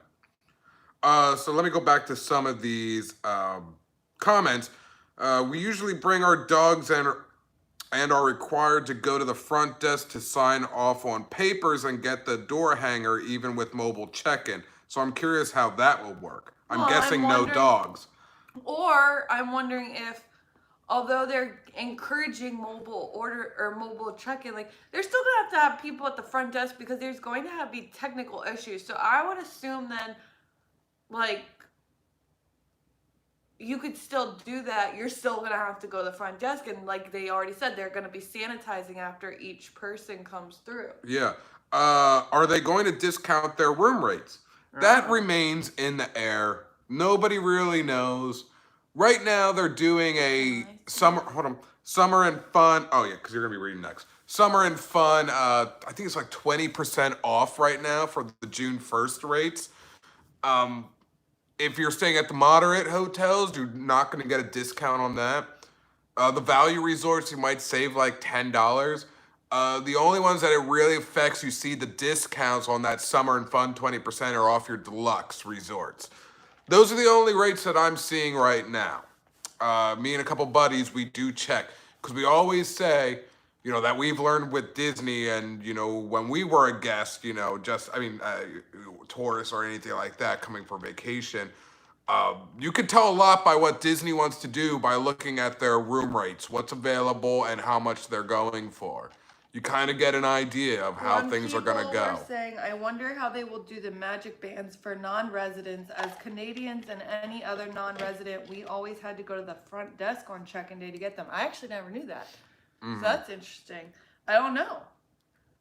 Speaker 1: So let me go back to some of these comments. We usually bring our dogs and are required to go to the front desk to sign off on papers and get the door hanger, even with mobile check-in. So I'm curious how that will work. I'm guessing no dogs.
Speaker 2: Or I'm wondering if, although they're encouraging mobile order or mobile check-in, like they're still gonna have to have people at the front desk because there's going to be technical issues. So I would assume then, like, you could still do that. You're still gonna have to go to the front desk, and like they already said, they're gonna be sanitizing after each person comes through.
Speaker 1: Yeah. Are they going to discount their room rates? That remains in the air. Nobody really knows. Right now, they're doing a summer and fun. Oh yeah, because you're gonna be reading next. Summer and fun. I think it's like 20% off right now for the June 1st rates. If you're staying at the moderate hotels, you're not going to get a discount on that. The value resorts, you might save like $10. The only ones that it really affects, you see the discounts on that summer and fun 20% are off your deluxe resorts. Those are the only rates that I'm seeing right now. Me and a couple buddies, we do check. Because we always say, that we've learned with Disney and, when we were a guest, tourists or anything like that coming for vacation, you can tell a lot by what Disney wants to do by looking at their room rates, what's available and how much they're going for. You kind of get an idea of how things are going to go.
Speaker 2: People are saying, I wonder how they will do the magic bands for non-residents. As Canadians and any other non-resident, we always had to go to the front desk on check-in day to get them. I actually never knew that. So that's interesting. I don't know.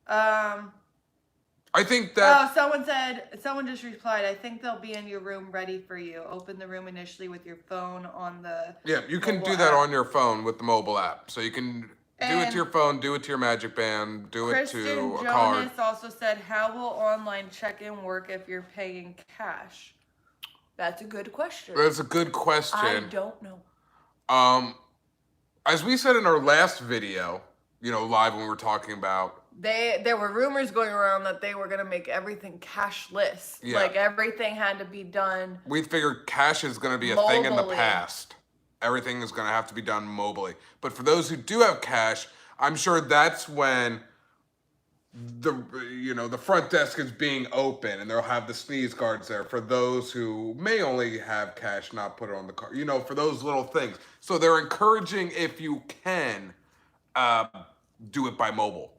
Speaker 1: I think that...
Speaker 2: someone just replied, I think they'll be in your room ready for you. Open the room initially with your phone on the...
Speaker 1: Yeah, you can do that on your phone with the mobile app. So you can do it to your phone, do it to your Magic Band, do it to a card.
Speaker 2: Jonas also said, how will online check-in work if you're paying cash? That's a good question.
Speaker 1: That's a good question.
Speaker 2: I don't know.
Speaker 1: As we said in our last video, live when we were talking about...
Speaker 2: There were rumors going around that they were going to make everything cashless. Yeah. Like, everything had to be done...
Speaker 1: We figured cash is going to be a thing in the past. Everything is going to have to be done mobily. But for those who do have cash, I'm sure that's when the front desk is being open and they'll have the sneeze guards there for those who may only have cash, not put it on the card, for those little things. So they're encouraging, if you can, do it by mobile,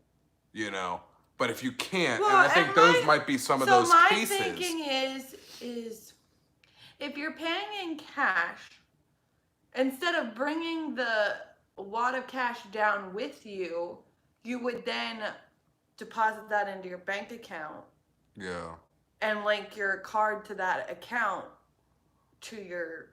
Speaker 1: but if you can't, and I think those might be some of those cases.
Speaker 2: So my thinking is if you're paying in cash, instead of bringing the wad of cash down with you, you would then deposit that into your bank account.
Speaker 1: Yeah.
Speaker 2: And link your card to that account to your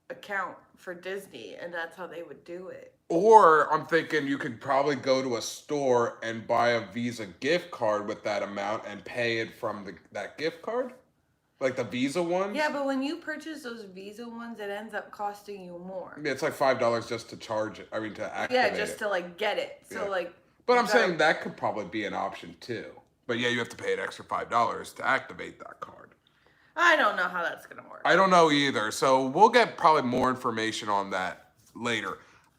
Speaker 2: account for Disney, and that's how they would do it.
Speaker 1: Or I'm thinking you could probably go to a store and buy a Visa gift card with that amount and pay it from that gift card, like the Visa ones.
Speaker 2: Yeah, but when you purchase those Visa ones, it ends up costing you more.
Speaker 1: Yeah, it's like $5 just to charge it. I mean, to activate it.
Speaker 2: Yeah, just to like get it. So
Speaker 1: Yeah.
Speaker 2: like.
Speaker 1: But I'm saying that could probably be an option too. But yeah, you have to pay an extra $5 to activate that card.
Speaker 2: I don't know how that's gonna work.
Speaker 1: I don't know either. So we'll get probably more information on that later.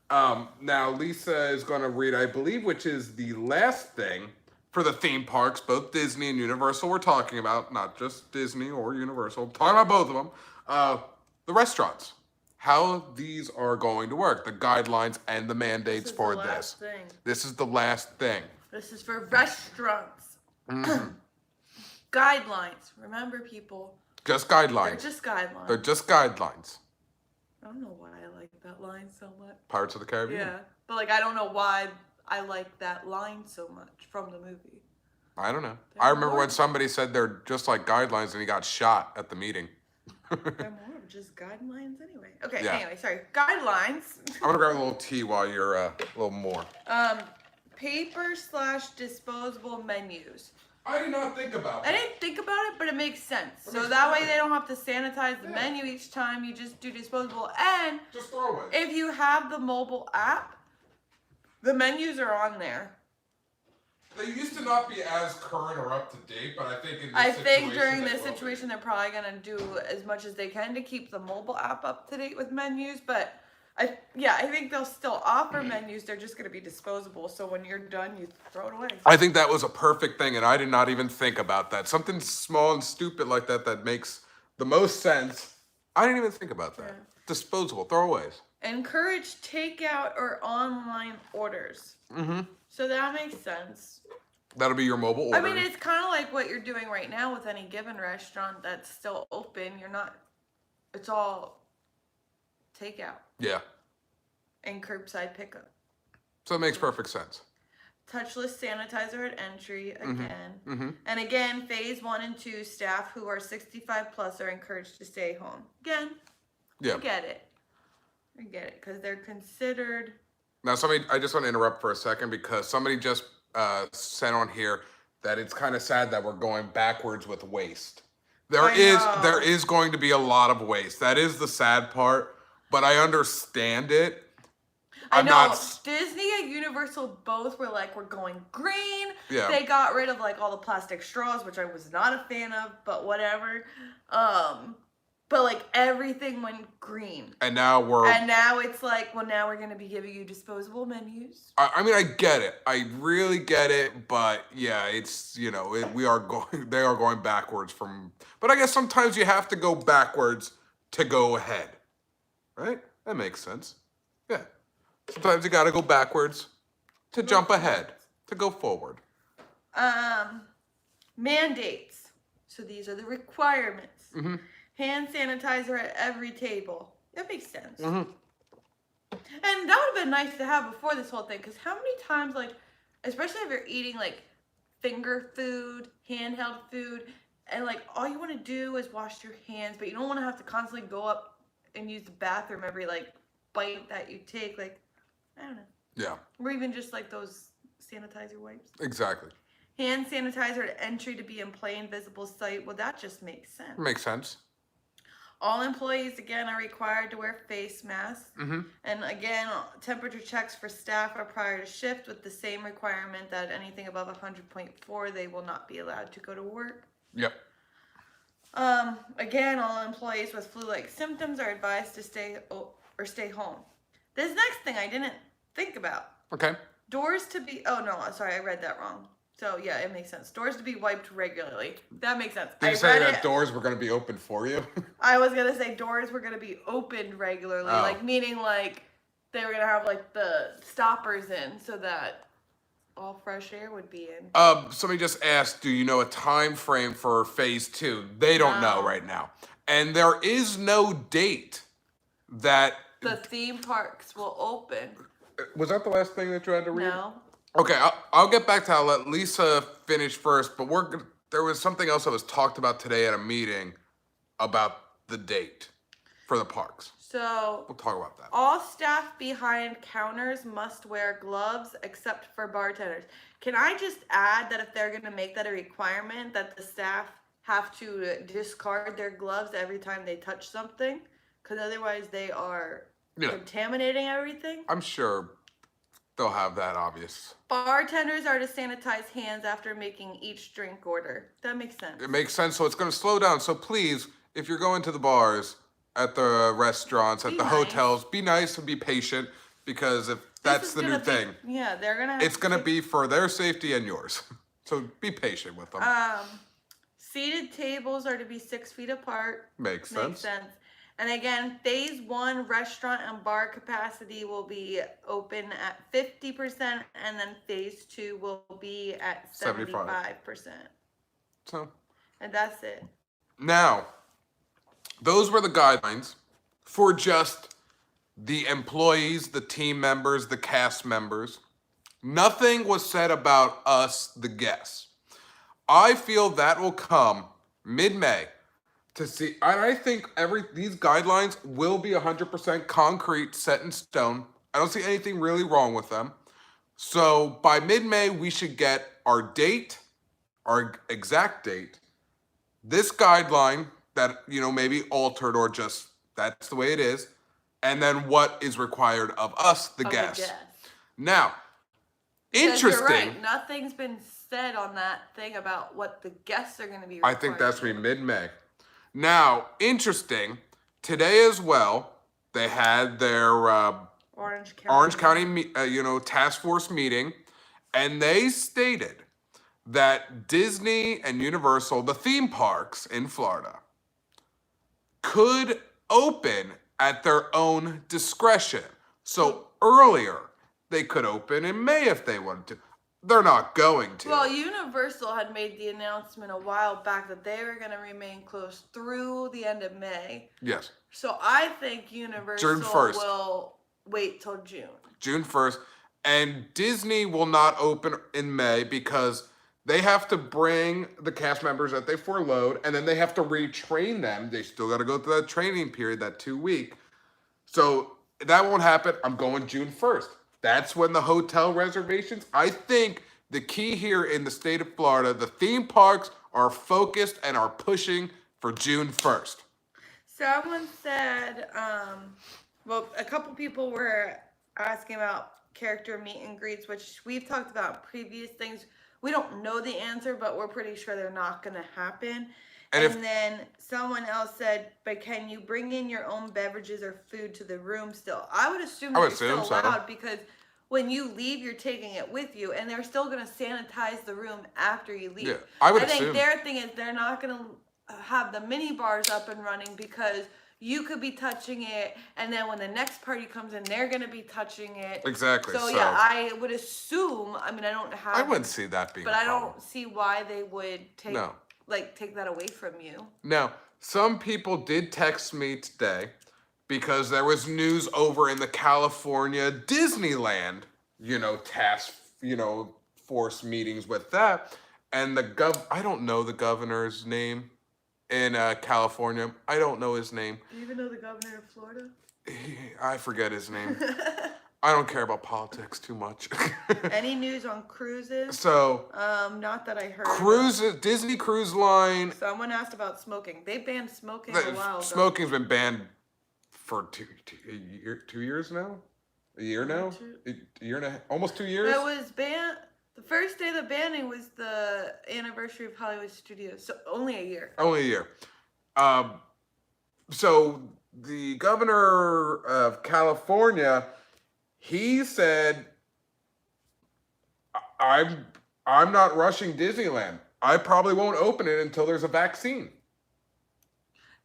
Speaker 1: Now Lisa is going to read, I believe, which is the last thing for the theme parks, both Disney and Universal we're talking about, not just Disney or Universal, talking about both of them. The restaurants, how these are going to work, the guidelines and the mandates for this. This is the last thing.
Speaker 2: This is for restaurants. Guidelines. Remember, people.
Speaker 1: Just guidelines.
Speaker 2: They're just guidelines.
Speaker 1: They're just guidelines.
Speaker 2: I don't know why I like that line so much.
Speaker 1: Pirates of the Caribbean?
Speaker 2: Yeah. But like, I don't know why I like that line so much from the movie.
Speaker 1: I don't know. I remember when somebody said they're just like guidelines and he got shot at the meeting.
Speaker 2: They're more of just guidelines anyway. Okay,
Speaker 1: Yeah.
Speaker 2: Anyway, sorry. Guidelines.
Speaker 1: I'm going to grab a little tea while you're a little more.
Speaker 2: Paper/disposable menus.
Speaker 1: I did not think about that.
Speaker 2: I didn't think about it, but it makes sense. So that way they don't have to sanitize the menu each time. You just do disposable. And
Speaker 1: just throw it.
Speaker 2: If you have the mobile app, the menus are on there.
Speaker 1: They used to not be as current or up to date, but I think in this
Speaker 2: I
Speaker 1: situation,
Speaker 2: think during this situation they're probably gonna do as much as they can to keep the mobile app up to date with menus. But I think they'll still offer menus. They're just gonna be disposable. So when you're done, you throw it away.
Speaker 1: I think that was a perfect thing, and I did not even think about that. Something small and stupid like that makes the most sense. I didn't even think about that. Yeah. Disposable, throwaways.
Speaker 2: Encourage takeout or online orders. Mm-hmm. So that makes sense.
Speaker 1: That'll be your mobile order.
Speaker 2: I mean, it's kind of like what you're doing right now with any given restaurant that's still open. It's all takeout.
Speaker 1: Yeah.
Speaker 2: And curbside pickup.
Speaker 1: So it makes perfect sense.
Speaker 2: Touchless sanitizer at entry again. Mm-hmm. And again, phase 1 and 2 staff who are 65 plus are encouraged to stay home. Again, yeah. I get it, because they're considered. Now,
Speaker 1: I just want to interrupt for a second because somebody just said on here that it's kind of sad that we're going backwards with waste. There is going to be a lot of waste. That is the sad part, but I understand it.
Speaker 2: I know. Disney and Universal both were like, we're going green. Yeah. They got rid of like all the plastic straws, which I was not a fan of, but whatever. But like everything went green. And now it's like, well, now we're going to be giving you disposable menus.
Speaker 1: I mean, I get it. I really get it. But yeah, it's, they are going backwards but I guess sometimes you have to go backwards to go ahead. Right? That makes sense. Yeah. Sometimes you got to go backwards to jump ahead, to go forward.
Speaker 2: Mandates. So these are the requirements. Mm-hmm. Hand sanitizer at every table. That makes sense. Mm-hmm. And that would have been nice to have before this whole thing, because how many times, like, especially if you're eating, like, finger food, handheld food, and, like, all you want to do is wash your hands, but you don't want to have to constantly go up and use the bathroom every, like, bite that you take. Like, I don't know. Yeah. Or even just, like, those sanitizer wipes.
Speaker 1: Exactly.
Speaker 2: Hand sanitizer at entry to be in plain visible sight. Well, that just makes sense.
Speaker 1: Makes sense.
Speaker 2: All employees, again, are required to wear face masks. Mm-hmm. And again, temperature checks for staff are prior to shift with the same requirement that anything above 100.4, they will not be allowed to go to work. Yep. Again, all employees with flu-like symptoms are advised to stay home. This next thing I didn't think about. Okay. Doors to be, oh no, sorry, I read that wrong. So, yeah, it makes sense. Doors to be wiped regularly. That makes sense.
Speaker 1: Did you say that doors were going to be open for you?
Speaker 2: I was going to say doors were going to be opened regularly. Oh. Like, meaning, like, they were going to have, like, the stoppers in so that all fresh air would be in.
Speaker 1: Somebody just asked, do you know a time frame for phase 2? They don't know right now. And there is no date that
Speaker 2: The theme parks will open.
Speaker 1: was that the last thing that you had to read?
Speaker 2: No.
Speaker 1: Okay, I'll get back to. I'll let Lisa finish first. But there was something else that was talked about today at a meeting about the date for the parks.
Speaker 2: So
Speaker 1: We'll talk about that.
Speaker 2: all staff behind counters must wear gloves except for bartenders. Can I just add that if they're going to make that a requirement, that the staff have to discard their gloves every time they touch something? Because otherwise they are contaminating everything.
Speaker 1: I'm sure they'll have that obvious.
Speaker 2: Bartenders are to sanitize hands after making each drink order. That makes sense.
Speaker 1: It makes sense. So it's going to slow down. So please, if you're going to the bars, at the restaurants, at the hotels, be nice and be patient, because if that's the new thing.
Speaker 2: Yeah, they're gonna.
Speaker 1: It's gonna be for their safety and yours. So be patient with them.
Speaker 2: Seated tables are to be 6 feet apart.
Speaker 1: Makes sense.
Speaker 2: And again, phase 1 restaurant and bar capacity will be open at 50%, and then phase 2 will be at 75%.
Speaker 1: So.
Speaker 2: And that's it.
Speaker 1: Now, those were the guidelines for just the employees, the team members, the cast members. Nothing was said about us, the guests. I feel that will come mid-May to see, and I think these guidelines will be 100% concrete, set in stone. I don't see anything really wrong with them. So by mid-May, we should get our date, our exact date, this guideline that, maybe altered or just that's the way it is, and then what is required of us, the guests. Now, interesting.
Speaker 2: You're right. Nothing's been said on that thing about what the guests are going to be required.
Speaker 1: I think that's going to be mid-May. Now, interesting, today as well, they had their Orange County task force meeting, and they stated that Disney and Universal, the theme parks in Florida, could open at their own discretion. So earlier, they could open in May if they wanted to. They're not going to.
Speaker 2: Well, Universal had made the announcement a while back that they were going to remain closed through the end of May.
Speaker 1: Yes.
Speaker 2: So I think Universal
Speaker 1: June 1st.
Speaker 2: will wait till June.
Speaker 1: June 1st. And Disney will not open in May because they have to bring the cast members that they furloughed, and then they have to retrain them. They still got to go through that training period, that 2 week. So that won't happen. I'm going June 1st. That's when the hotel reservations. I think the key here in the state of Florida, the theme parks are focused and are pushing for June 1st.
Speaker 2: Someone said, a couple people were asking about character meet and greets, which we've talked about previous things. We don't know the answer, but we're pretty sure they're not going to happen. And then someone else said, but can you bring in your own beverages or food to the room still? I would assume that it's still allowed because when you leave, you're taking it with you, and they're still going to sanitize the room after you leave.
Speaker 1: Yeah, I
Speaker 2: think their thing is they're not going to have the mini bars up and running because you could be touching it, and then when the next party comes in, they're going to be touching it.
Speaker 1: Exactly.
Speaker 2: So yeah, I would assume, I don't have...
Speaker 1: I wouldn't see that being a problem.
Speaker 2: But I don't see why they would take that away from you.
Speaker 1: Now, some people did text me today because there was news over in the California Disneyland, task, force meetings with that. And I don't know the governor's name in California. I don't know his name.
Speaker 2: Do you even know the governor of Florida?
Speaker 1: I forget his name. I don't care about politics too much.
Speaker 2: Any news on cruises?
Speaker 1: So,
Speaker 2: not that I heard.
Speaker 1: Cruises, Disney Cruise Line.
Speaker 2: Someone asked about smoking. They banned smoking a while ago.
Speaker 1: Smoking's been banned for 2 years now? A year now? A year and a half? Almost 2 years?
Speaker 2: It was banned. The first day of the banning was the anniversary of Hollywood Studios. So only a year.
Speaker 1: Only a year. So the governor of California, he said, I'm not rushing Disneyland. I probably won't open it until there's a vaccine.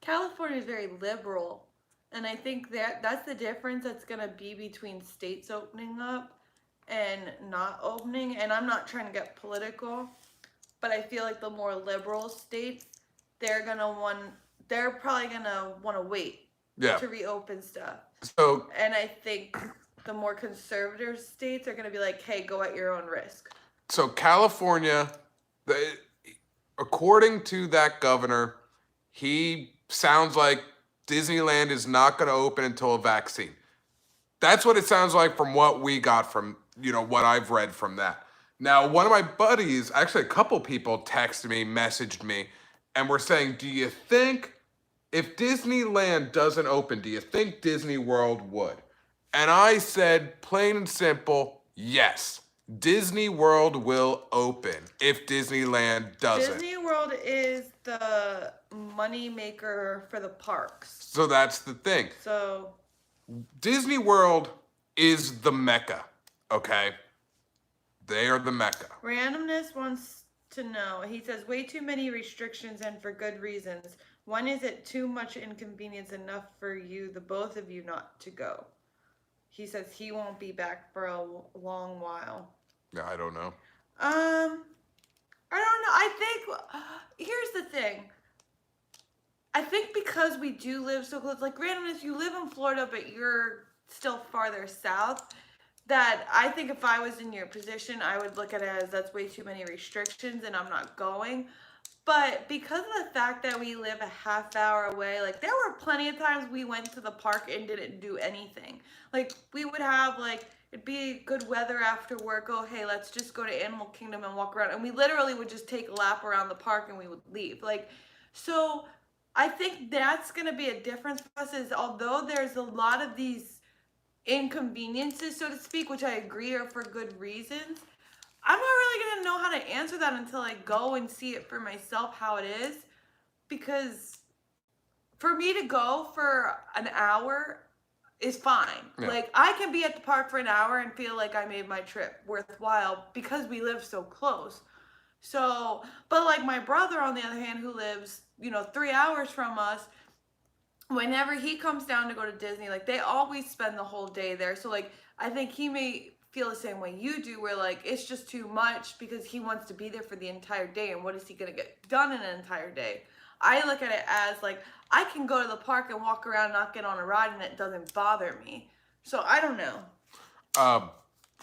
Speaker 2: California is very liberal. And I think that's the difference that's going to be between states opening up and not opening. And I'm not trying to get political, but I feel like the more liberal states, they're probably going to want to wait
Speaker 1: Yeah.
Speaker 2: to reopen stuff.
Speaker 1: So
Speaker 2: And I think the more conservative states are going to be like, hey, go at your own risk.
Speaker 1: So California, according to that governor, he sounds like Disneyland is not going to open until a vaccine. That's what it sounds like from what we got from, what I've read from that. Now, one of my buddies, actually a couple people texted me, messaged me, and were saying, do you think if Disneyland doesn't open, do you think Disney World would? And I said, plain and simple, yes. Disney World will open if Disneyland doesn't.
Speaker 2: Disney World is the money maker for the parks.
Speaker 1: So that's the thing.
Speaker 2: So
Speaker 1: Disney World is the Mecca, okay? They are the Mecca.
Speaker 2: Randomness wants to know. He says, way too many restrictions and for good reasons. When is it too much inconvenience enough for you, the both of you, not to go? He says he won't be back for a long while.
Speaker 1: Yeah, I don't know.
Speaker 2: I don't know. I think, here's the thing. I think because we do live so close, like randomness, you live in Florida, but you're still farther south, that I think if I was in your position, I would look at it as that's way too many restrictions and I'm not going. But because of the fact that we live a half hour away, like there were plenty of times we went to the park and didn't do anything. Like we would have it'd be good weather after work. Oh, hey, let's just go to Animal Kingdom and walk around. And we literally would just take a lap around the park and we would leave. So I think that's going to be a difference for us, is although there's a lot of these inconveniences, so to speak, which I agree are for good reasons, I'm not really going to know how to answer that until I go and see it for myself how it is. Because for me to go for an hour is fine. Yeah. I can be at the park for an hour and feel like I made my trip worthwhile because we live so close. So, but my brother, on the other hand, who lives, 3 hours from us, whenever he comes down to go to Disney, they always spend the whole day there. So, I think he may feel the same way you do, where, it's just too much because he wants to be there for the entire day. And what is he going to get done in an entire day? I look at it as, I can go to the park and walk around, not get on a ride, and it doesn't bother me. So, I don't know.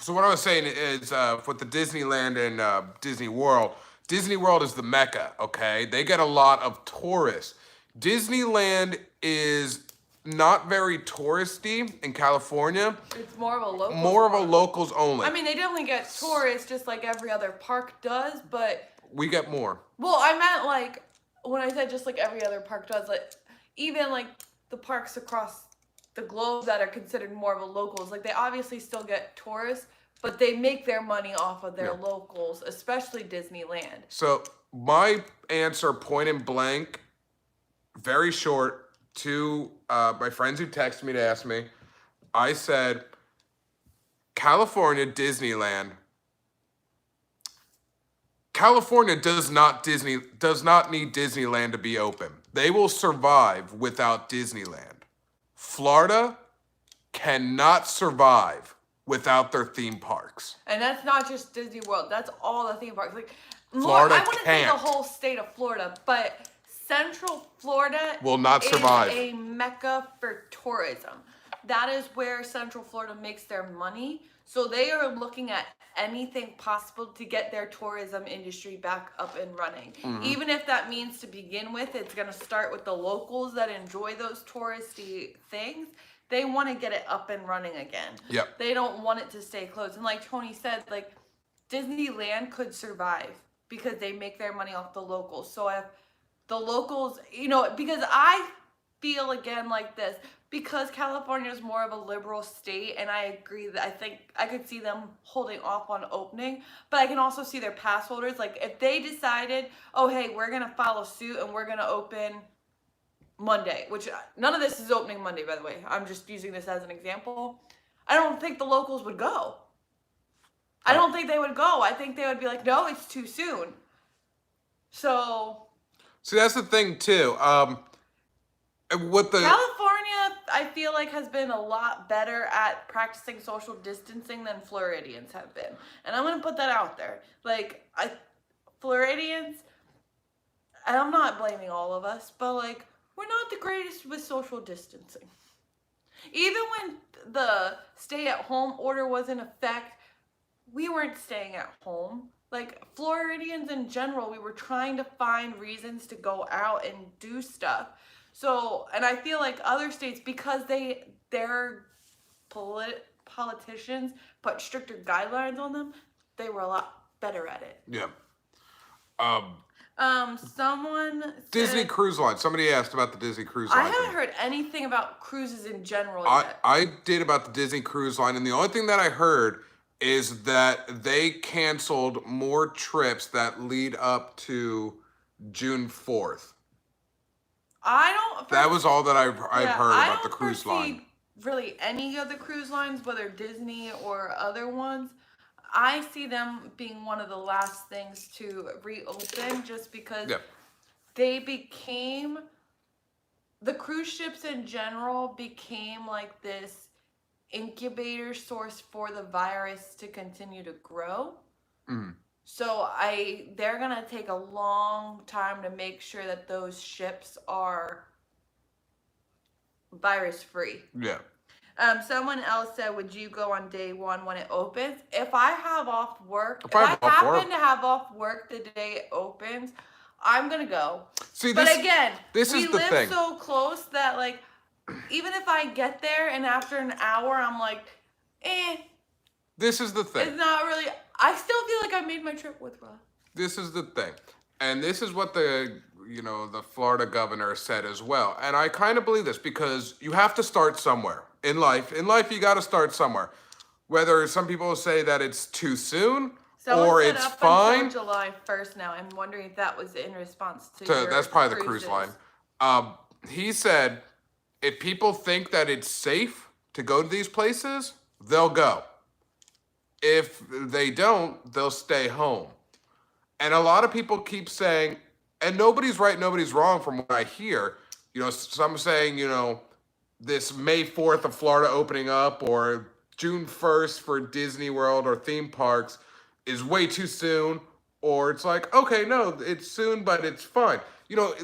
Speaker 1: So what I was saying is, with the Disneyland and Disney World is the Mecca, okay? They get a lot of tourists. Disneyland is not very touristy in California.
Speaker 2: It's more of a local.
Speaker 1: More of a locals only.
Speaker 2: I mean, they definitely get tourists just like every other park does, but...
Speaker 1: We get more.
Speaker 2: Well, I meant, when I said just like every other park does, even, the parks across the globe that are considered more of a locals, they obviously still get tourists, but they make their money off of their locals, especially Disneyland.
Speaker 1: So my answer, point and blank, very short, to my friends who texted me to ask me, I said, California does not need Disneyland to be open. They will survive without Disneyland. Florida cannot survive without their theme parks.
Speaker 2: And that's not just Disney World. That's all the theme parks.
Speaker 1: Florida
Speaker 2: I wouldn't say the whole state of Florida, but Central Florida
Speaker 1: will not survive.
Speaker 2: Is a mecca for tourism. That is where Central Florida makes their money. So they are looking at anything possible to get their tourism industry back up and running. Mm-hmm. Even if that means, to begin with, it's going to start with the locals that enjoy those touristy things. They want to get it up and running again.
Speaker 1: Yep.
Speaker 2: They don't want it to stay closed. And like Tony said, Disneyland could survive because they make their money off the locals. So if the locals, because I feel again like this, because California is more of a liberal state, and I agree that I think I could see them holding off on opening, but I can also see their pass holders. If they decided, oh, hey, we're going to follow suit and we're going to open Monday, which none of this is opening Monday, by the way. I'm just using this as an example. I don't think the locals would go. I don't think they would go. I think they would be like, no, it's too soon. So.
Speaker 1: See, that's the thing, too. California,
Speaker 2: I feel has been a lot better at practicing social distancing than Floridians have been. And I'm going to put that out there. Floridians, and I'm not blaming all of us, but we're not the greatest with social distancing. Even when the stay-at-home order was in effect, we weren't staying at home. Like, Floridians in general, we were trying to find reasons to go out and do stuff. So, and I feel like other states, because their politicians put stricter guidelines on them, they were a lot better at it.
Speaker 1: Yeah.
Speaker 2: Someone
Speaker 1: Disney
Speaker 2: said,
Speaker 1: Cruise Line. Somebody asked about the Disney Cruise Line.
Speaker 2: I haven't heard anything about cruises in general yet.
Speaker 1: I did about the Disney Cruise Line, and the only thing that I heard is that they canceled more trips that lead up to June 4th. That was all that I've heard about the cruise line.
Speaker 2: I don't foresee really any of the cruise lines, whether Disney or other ones. I see them being one of the last things to reopen, just because they became, the cruise ships in general became like this incubator source for the virus to continue to grow. So they're gonna take a long time to make sure that those ships are virus free.
Speaker 1: Yeah.
Speaker 2: Someone else said, would you go on day one when it opens? If I have off work, if I happen to have off work the day it opens, I'm gonna go.
Speaker 1: See,
Speaker 2: but again,
Speaker 1: this
Speaker 2: we
Speaker 1: is the
Speaker 2: live
Speaker 1: thing.
Speaker 2: so close that, like, even if I get there and after an hour I'm like,
Speaker 1: This is the thing.
Speaker 2: It's not really. I still feel like I made my trip with Ross.
Speaker 1: This is the thing. And this is what the Florida governor said as well. And I kind of believe this, because you have to start somewhere in life. In life, you got to start somewhere. Whether some people say that it's too soon or it's fine.
Speaker 2: Until July 1st now. I'm wondering if that was in response to
Speaker 1: that's probably the cruise line. He said, if people think that it's safe to go to these places, they'll go. If they don't, they'll stay home. And a lot of people keep saying, and nobody's right, nobody's wrong from what I hear. Some saying, this May 4th of Florida opening up, or June 1st for Disney World or theme parks is way too soon. Or it's like, okay, no, it's soon, but it's fine.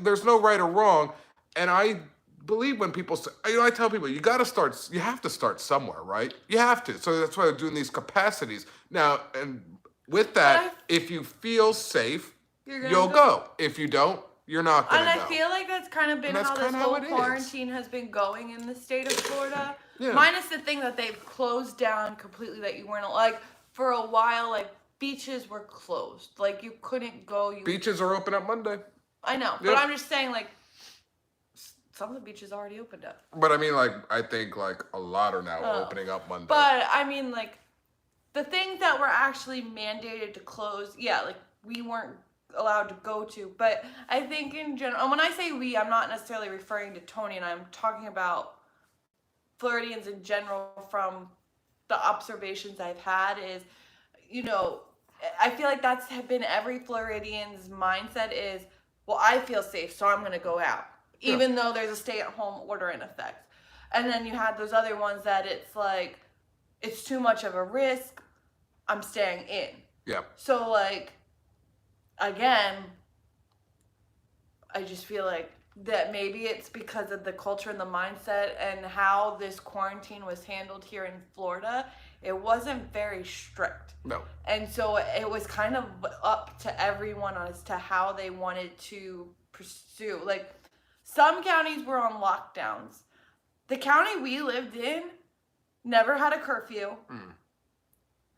Speaker 1: There's no right or wrong. And I believe when people say, I tell people, you have to start somewhere, right? You have to. So that's why they're doing these capacities. Now, and with that, if you feel safe, you'll go. If you don't, you're not going to go.
Speaker 2: And I feel like that's kind of been how this whole quarantine has been going in the state of Florida.
Speaker 1: Yeah.
Speaker 2: Minus the thing that they've closed down completely, that you weren't, like, for a while, like, beaches were closed. Like, you couldn't go.
Speaker 1: Beaches are open up Monday.
Speaker 2: I know. But I'm just saying, like, some of the beaches already opened up.
Speaker 1: But I mean, I think a lot are now opening up Monday.
Speaker 2: But I mean, the things that were actually mandated to close, we weren't allowed to go to. But I think in general, and when I say we, I'm not necessarily referring to Tony, and I'm talking about Floridians in general from the observations I've had is, I feel like that's been every Floridian's mindset is, well, I feel safe, so I'm going to go out. Even though there's a stay-at-home order in effect. And then you had those other ones that it's like, it's too much of a risk, I'm staying in.
Speaker 1: Yeah.
Speaker 2: So, again, I just feel like that maybe it's because of the culture and the mindset and how this quarantine was handled here in Florida. It wasn't very strict.
Speaker 1: No.
Speaker 2: And so it was kind of up to everyone as to how they wanted to pursue. Some counties were on lockdowns. The county we lived in never had a curfew.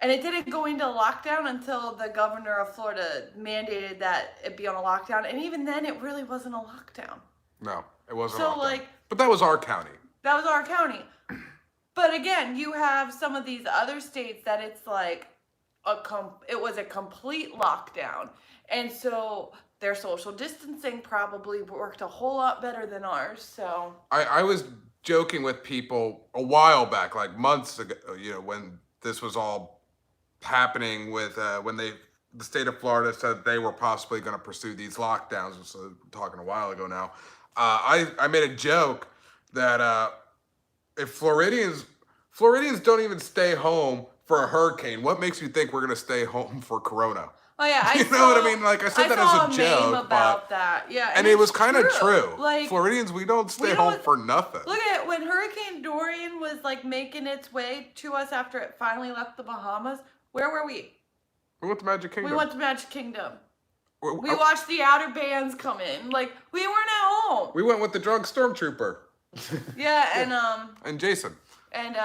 Speaker 2: And it didn't go into lockdown until the governor of Florida mandated that it be on a lockdown. And even then, it really wasn't a lockdown.
Speaker 1: No, it wasn't
Speaker 2: a
Speaker 1: lockdown. But that was our county.
Speaker 2: That was our county. But again, you have some of these other states that it's it was a complete lockdown. And so their social distancing probably worked a whole lot better than ours. So
Speaker 1: I was joking with people a while back, months ago, when this was all happening with when the state of Florida said they were possibly going to pursue these lockdowns. So talking a while ago now, I made a joke that if Floridians don't even stay home for a hurricane, what makes you think we're going to stay home for Corona?
Speaker 2: Oh yeah,
Speaker 1: You know what I mean? Like I said that
Speaker 2: saw
Speaker 1: as a joke,
Speaker 2: meme about that. Yeah,
Speaker 1: and it was
Speaker 2: it's
Speaker 1: kind of true.
Speaker 2: Like
Speaker 1: Floridians, we don't stay
Speaker 2: we
Speaker 1: home
Speaker 2: don't-
Speaker 1: for nothing.
Speaker 2: Look at it, when Hurricane Dorian was like making its way to us after it finally left the Bahamas. Where were we?
Speaker 1: We went to Magic Kingdom.
Speaker 2: We went to Magic Kingdom.
Speaker 1: We
Speaker 2: We watched the Outer Bands come in. Like we weren't at home.
Speaker 1: We went with the drunk stormtrooper.
Speaker 2: Yeah,
Speaker 1: and Jason.
Speaker 2: And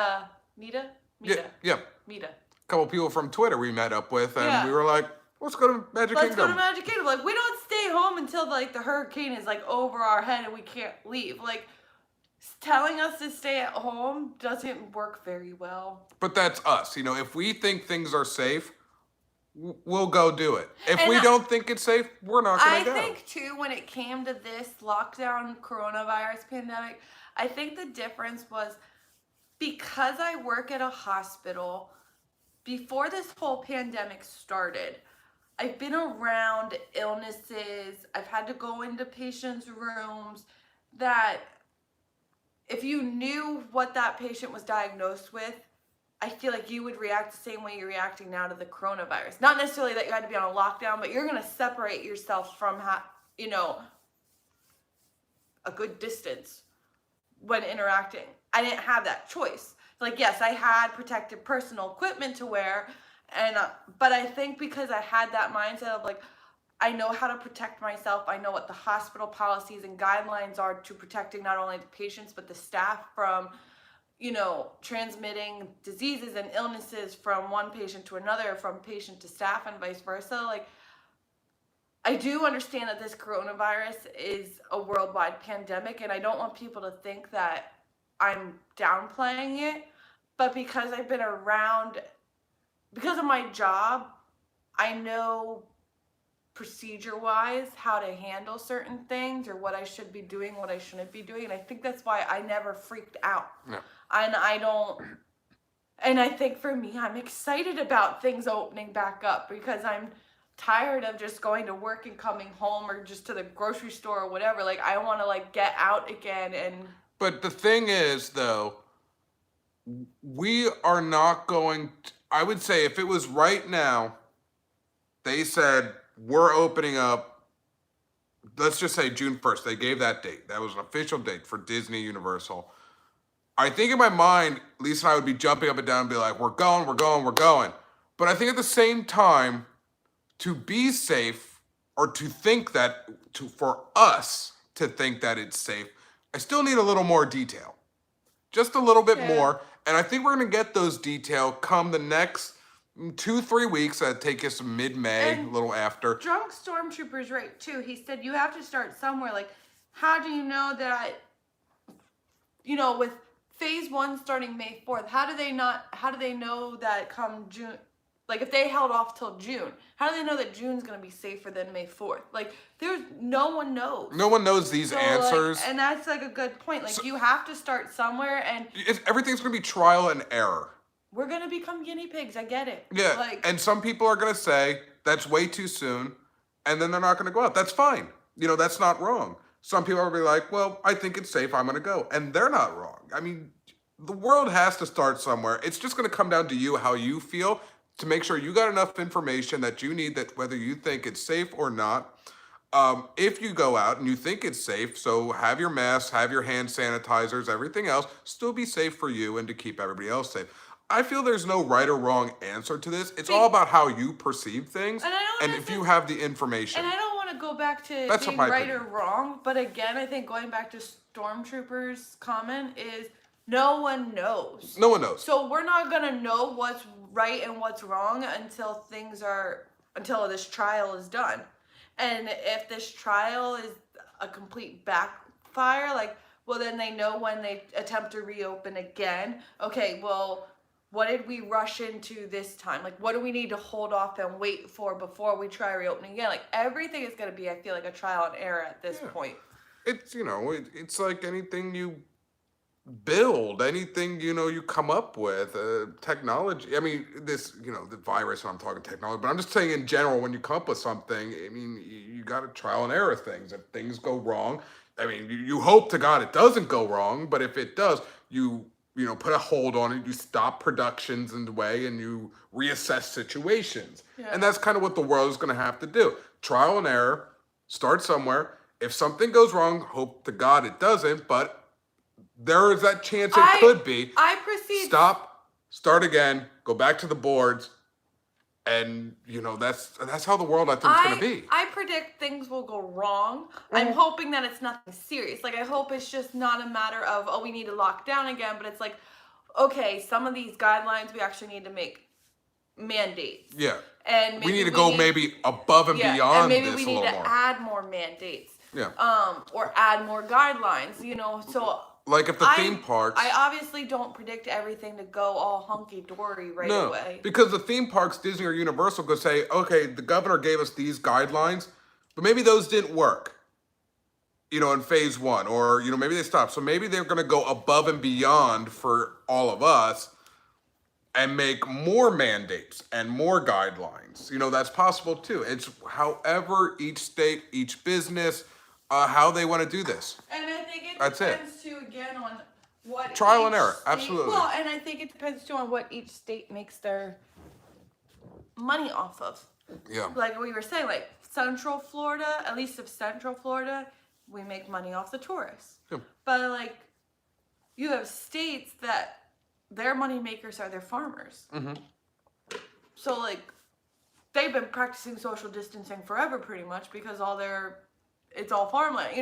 Speaker 2: Mita.
Speaker 1: Yeah.
Speaker 2: Mita.
Speaker 1: A couple people from Twitter we met up with, and
Speaker 2: Yeah.
Speaker 1: we were like, let's go to Magic Kingdom.
Speaker 2: Let's go to Magic Kingdom. Like, we don't stay home until, like, the hurricane is, like, over our head and we can't leave. Like, telling us to stay at home doesn't work very well.
Speaker 1: But that's us. You know, if we think things are safe, we'll go do it. If
Speaker 2: And
Speaker 1: we don't think it's safe, we're not going to go.
Speaker 2: I think, too, when it came to this lockdown coronavirus pandemic, I think the difference was because I work at a hospital, before this whole pandemic started, I've been around illnesses, I've had to go into patients' rooms that if you knew what that patient was diagnosed with, I feel like you would react the same way you're reacting now to the coronavirus. Not necessarily that you had to be on a lockdown, but you're going to separate yourself from, a good distance when interacting. I didn't have that choice. Like, yes, I had protective personal equipment to wear, and but I think because I had that mindset of like, I know how to protect myself. I know what the hospital policies and guidelines are to protecting not only the patients but the staff from, transmitting diseases and illnesses from one patient to another, from patient to staff, and vice versa. Like, I do understand that this coronavirus is a worldwide pandemic, and I don't want people to think that I'm downplaying it, but because I've been around, because of my job, I know procedure-wise how to handle certain things or what I should be doing, what I shouldn't be doing, and I think that's why I never freaked out.
Speaker 1: No.
Speaker 2: And I think for me, I'm excited about things opening back up because I'm tired of just going to work and coming home or just to the grocery store or whatever. Like, I want to, like, get out again and...
Speaker 1: But the thing is, though, we are not going to, I would say if it was right now, they said, we're opening up, let's just say June 1st. They gave that date. That was an official date for Disney Universal. I think in my mind, Lisa and I would be jumping up and down and be like, we're going. But I think at the same time, to be safe or to think that, for us to think that it's safe, I still need a little more detail. Just a little bit more. And I think we're going to get those detail come the next 2-3 weeks. That'll take us mid-May, a little after.
Speaker 2: Drunk Stormtrooper's right, too. He said you have to start somewhere. Like, how do you know that, with phase 1 starting May 4th, how do they know that come June, like if they held off till June, how do they know that June's going to be safer than May 4th? Like, no one knows.
Speaker 1: No one knows these answers.
Speaker 2: Like, and that's like a good point. Like, you have to start somewhere, and
Speaker 1: everything's going to be trial and error.
Speaker 2: We're going to become guinea pigs. I get it.
Speaker 1: Yeah, and some people are going to say, that's way too soon, and then they're not going to go out. That's fine. That's not wrong. Some people are going to be like, well, I think it's safe, I'm going to go. And they're not wrong. I mean, the world has to start somewhere. It's just going to come down to you, how you feel, to make sure you got enough information that you need, that whether you think it's safe or not. If you go out and you think it's safe, so have your masks, have your hand sanitizers, everything else, still be safe for you and to keep everybody else safe. I feel there's no right or wrong answer to this. It's all about how you perceive things and if you have the information.
Speaker 2: And I don't want to go back to being right or wrong, but again, I think going back to Stormtrooper's comment is no one knows.
Speaker 1: No one knows.
Speaker 2: So we're not going to know what's right and what's wrong until this trial is done. And if this trial is a complete backfire, well, then they know when they attempt to reopen again. Okay, well, what did we rush into this time? Like, what do we need to hold off and wait for before we try reopening again? Like, everything is going to be, I feel like, a trial and error at this point.
Speaker 1: It's, it's like anything you build, anything, you come up with, technology. I mean, the virus, I'm talking technology, but I'm just saying in general, when you come up with something, I mean, you got to trial and error things. If things go wrong, I mean, you hope to God it doesn't go wrong, but if it does, you put a hold on it. You stop productions in the way and you reassess situations.
Speaker 2: Yeah.
Speaker 1: And that's kind of what the world is going to have to do. Trial and error, start somewhere. If something goes wrong, hope to God it doesn't, but there is that chance it could be.
Speaker 2: I proceed.
Speaker 1: Stop, start again, go back to the boards. And, that's how the world, I think, is going to be.
Speaker 2: I predict things will go wrong. I'm hoping that it's nothing serious. Like, I hope it's just not a matter of, we need to lock down again. But it's like, okay, some of these guidelines, we actually need to make mandates.
Speaker 1: Yeah.
Speaker 2: And maybe
Speaker 1: we need to go maybe above and beyond
Speaker 2: and maybe
Speaker 1: this
Speaker 2: we
Speaker 1: a
Speaker 2: need
Speaker 1: little
Speaker 2: to
Speaker 1: more.
Speaker 2: add more mandates.
Speaker 1: Yeah.
Speaker 2: Or add more guidelines, so...
Speaker 1: Like if the theme parks...
Speaker 2: I obviously don't predict everything to go all hunky-dory right away.
Speaker 1: Because the theme parks, Disney or Universal, could say, okay, the governor gave us these guidelines, but maybe those didn't work, in phase one. Or, maybe they stopped. So maybe they're going to go above and beyond for all of us and make more mandates and more guidelines. That's possible too. It's however each state, each business, how they want to do this.
Speaker 2: And I think it
Speaker 1: That's
Speaker 2: depends too, again, on what
Speaker 1: trial and
Speaker 2: each
Speaker 1: error,
Speaker 2: state,
Speaker 1: absolutely.
Speaker 2: Well, and I think it depends too on what each state makes their money off of.
Speaker 1: Yeah.
Speaker 2: Like we were saying, like Central Florida, at least of Central Florida, we make money off the tourists.
Speaker 1: Yeah.
Speaker 2: But like, you have states that their money makers are their farmers.
Speaker 1: Mm-hmm.
Speaker 2: So like, they've been practicing social distancing forever, pretty much, because it's all farmland,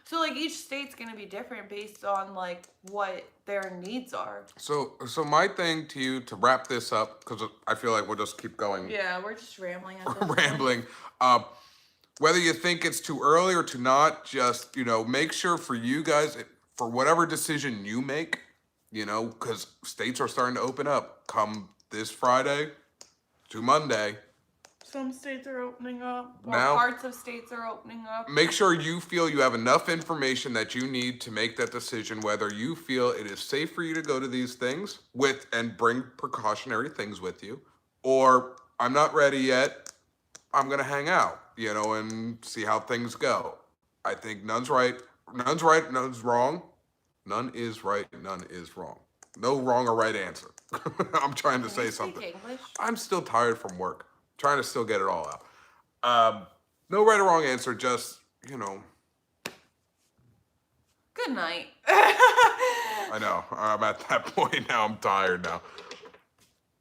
Speaker 2: so like each state's gonna be different based on like what their needs are.
Speaker 1: So my thing to you to wrap this up, because I feel like we'll just keep going.
Speaker 2: Yeah, we're just rambling. At this
Speaker 1: Rambling. Whether you think it's too early or to not, just make sure for you guys, for whatever decision you make, because states are starting to open up. Come this Friday to Monday.
Speaker 2: Some states are opening up, or
Speaker 1: Now,
Speaker 2: parts of states are opening up.
Speaker 1: Make sure you feel you have enough information that you need to make that decision, whether you feel it is safe for you to go to these things and bring precautionary things with you, or I'm not ready yet, I'm going to hang out, and see how things go. I think none's right, none's wrong. None is right, none is wrong. No wrong or right answer. I'm trying to say something.
Speaker 2: English?
Speaker 1: I'm still tired from work. Trying to still get it all out. No right or wrong answer, just,
Speaker 2: Good night.
Speaker 1: I know. I'm at that point now. I'm tired now.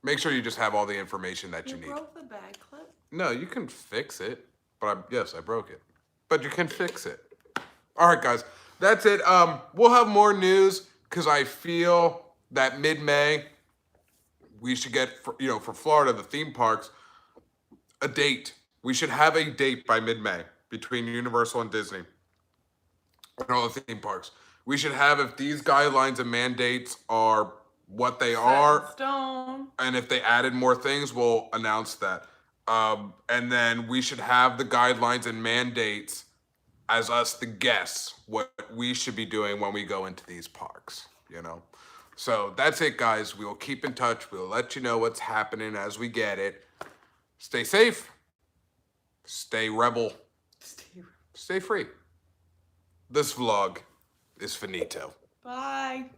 Speaker 1: Make sure you just have all the information that you need.
Speaker 2: You broke the bag clip?
Speaker 1: No, you can fix it. But yes, I broke it. But you can fix it. All right, guys. That's it. We'll have more news because I feel that mid-May we should get, for Florida, the theme parks, a date. We should have a date by mid-May between Universal and Disney and all the theme parks. We should have, if these guidelines and mandates are what they are,
Speaker 2: Set in stone.
Speaker 1: and if they added more things, we'll announce that. And then we should have the guidelines and mandates as us, the guests, what we should be doing when we go into these parks, So that's it, guys. We will keep in touch. We'll let you know what's happening as we get it. Stay safe. Stay rebel. Stay free. This vlog is finito.
Speaker 2: Bye.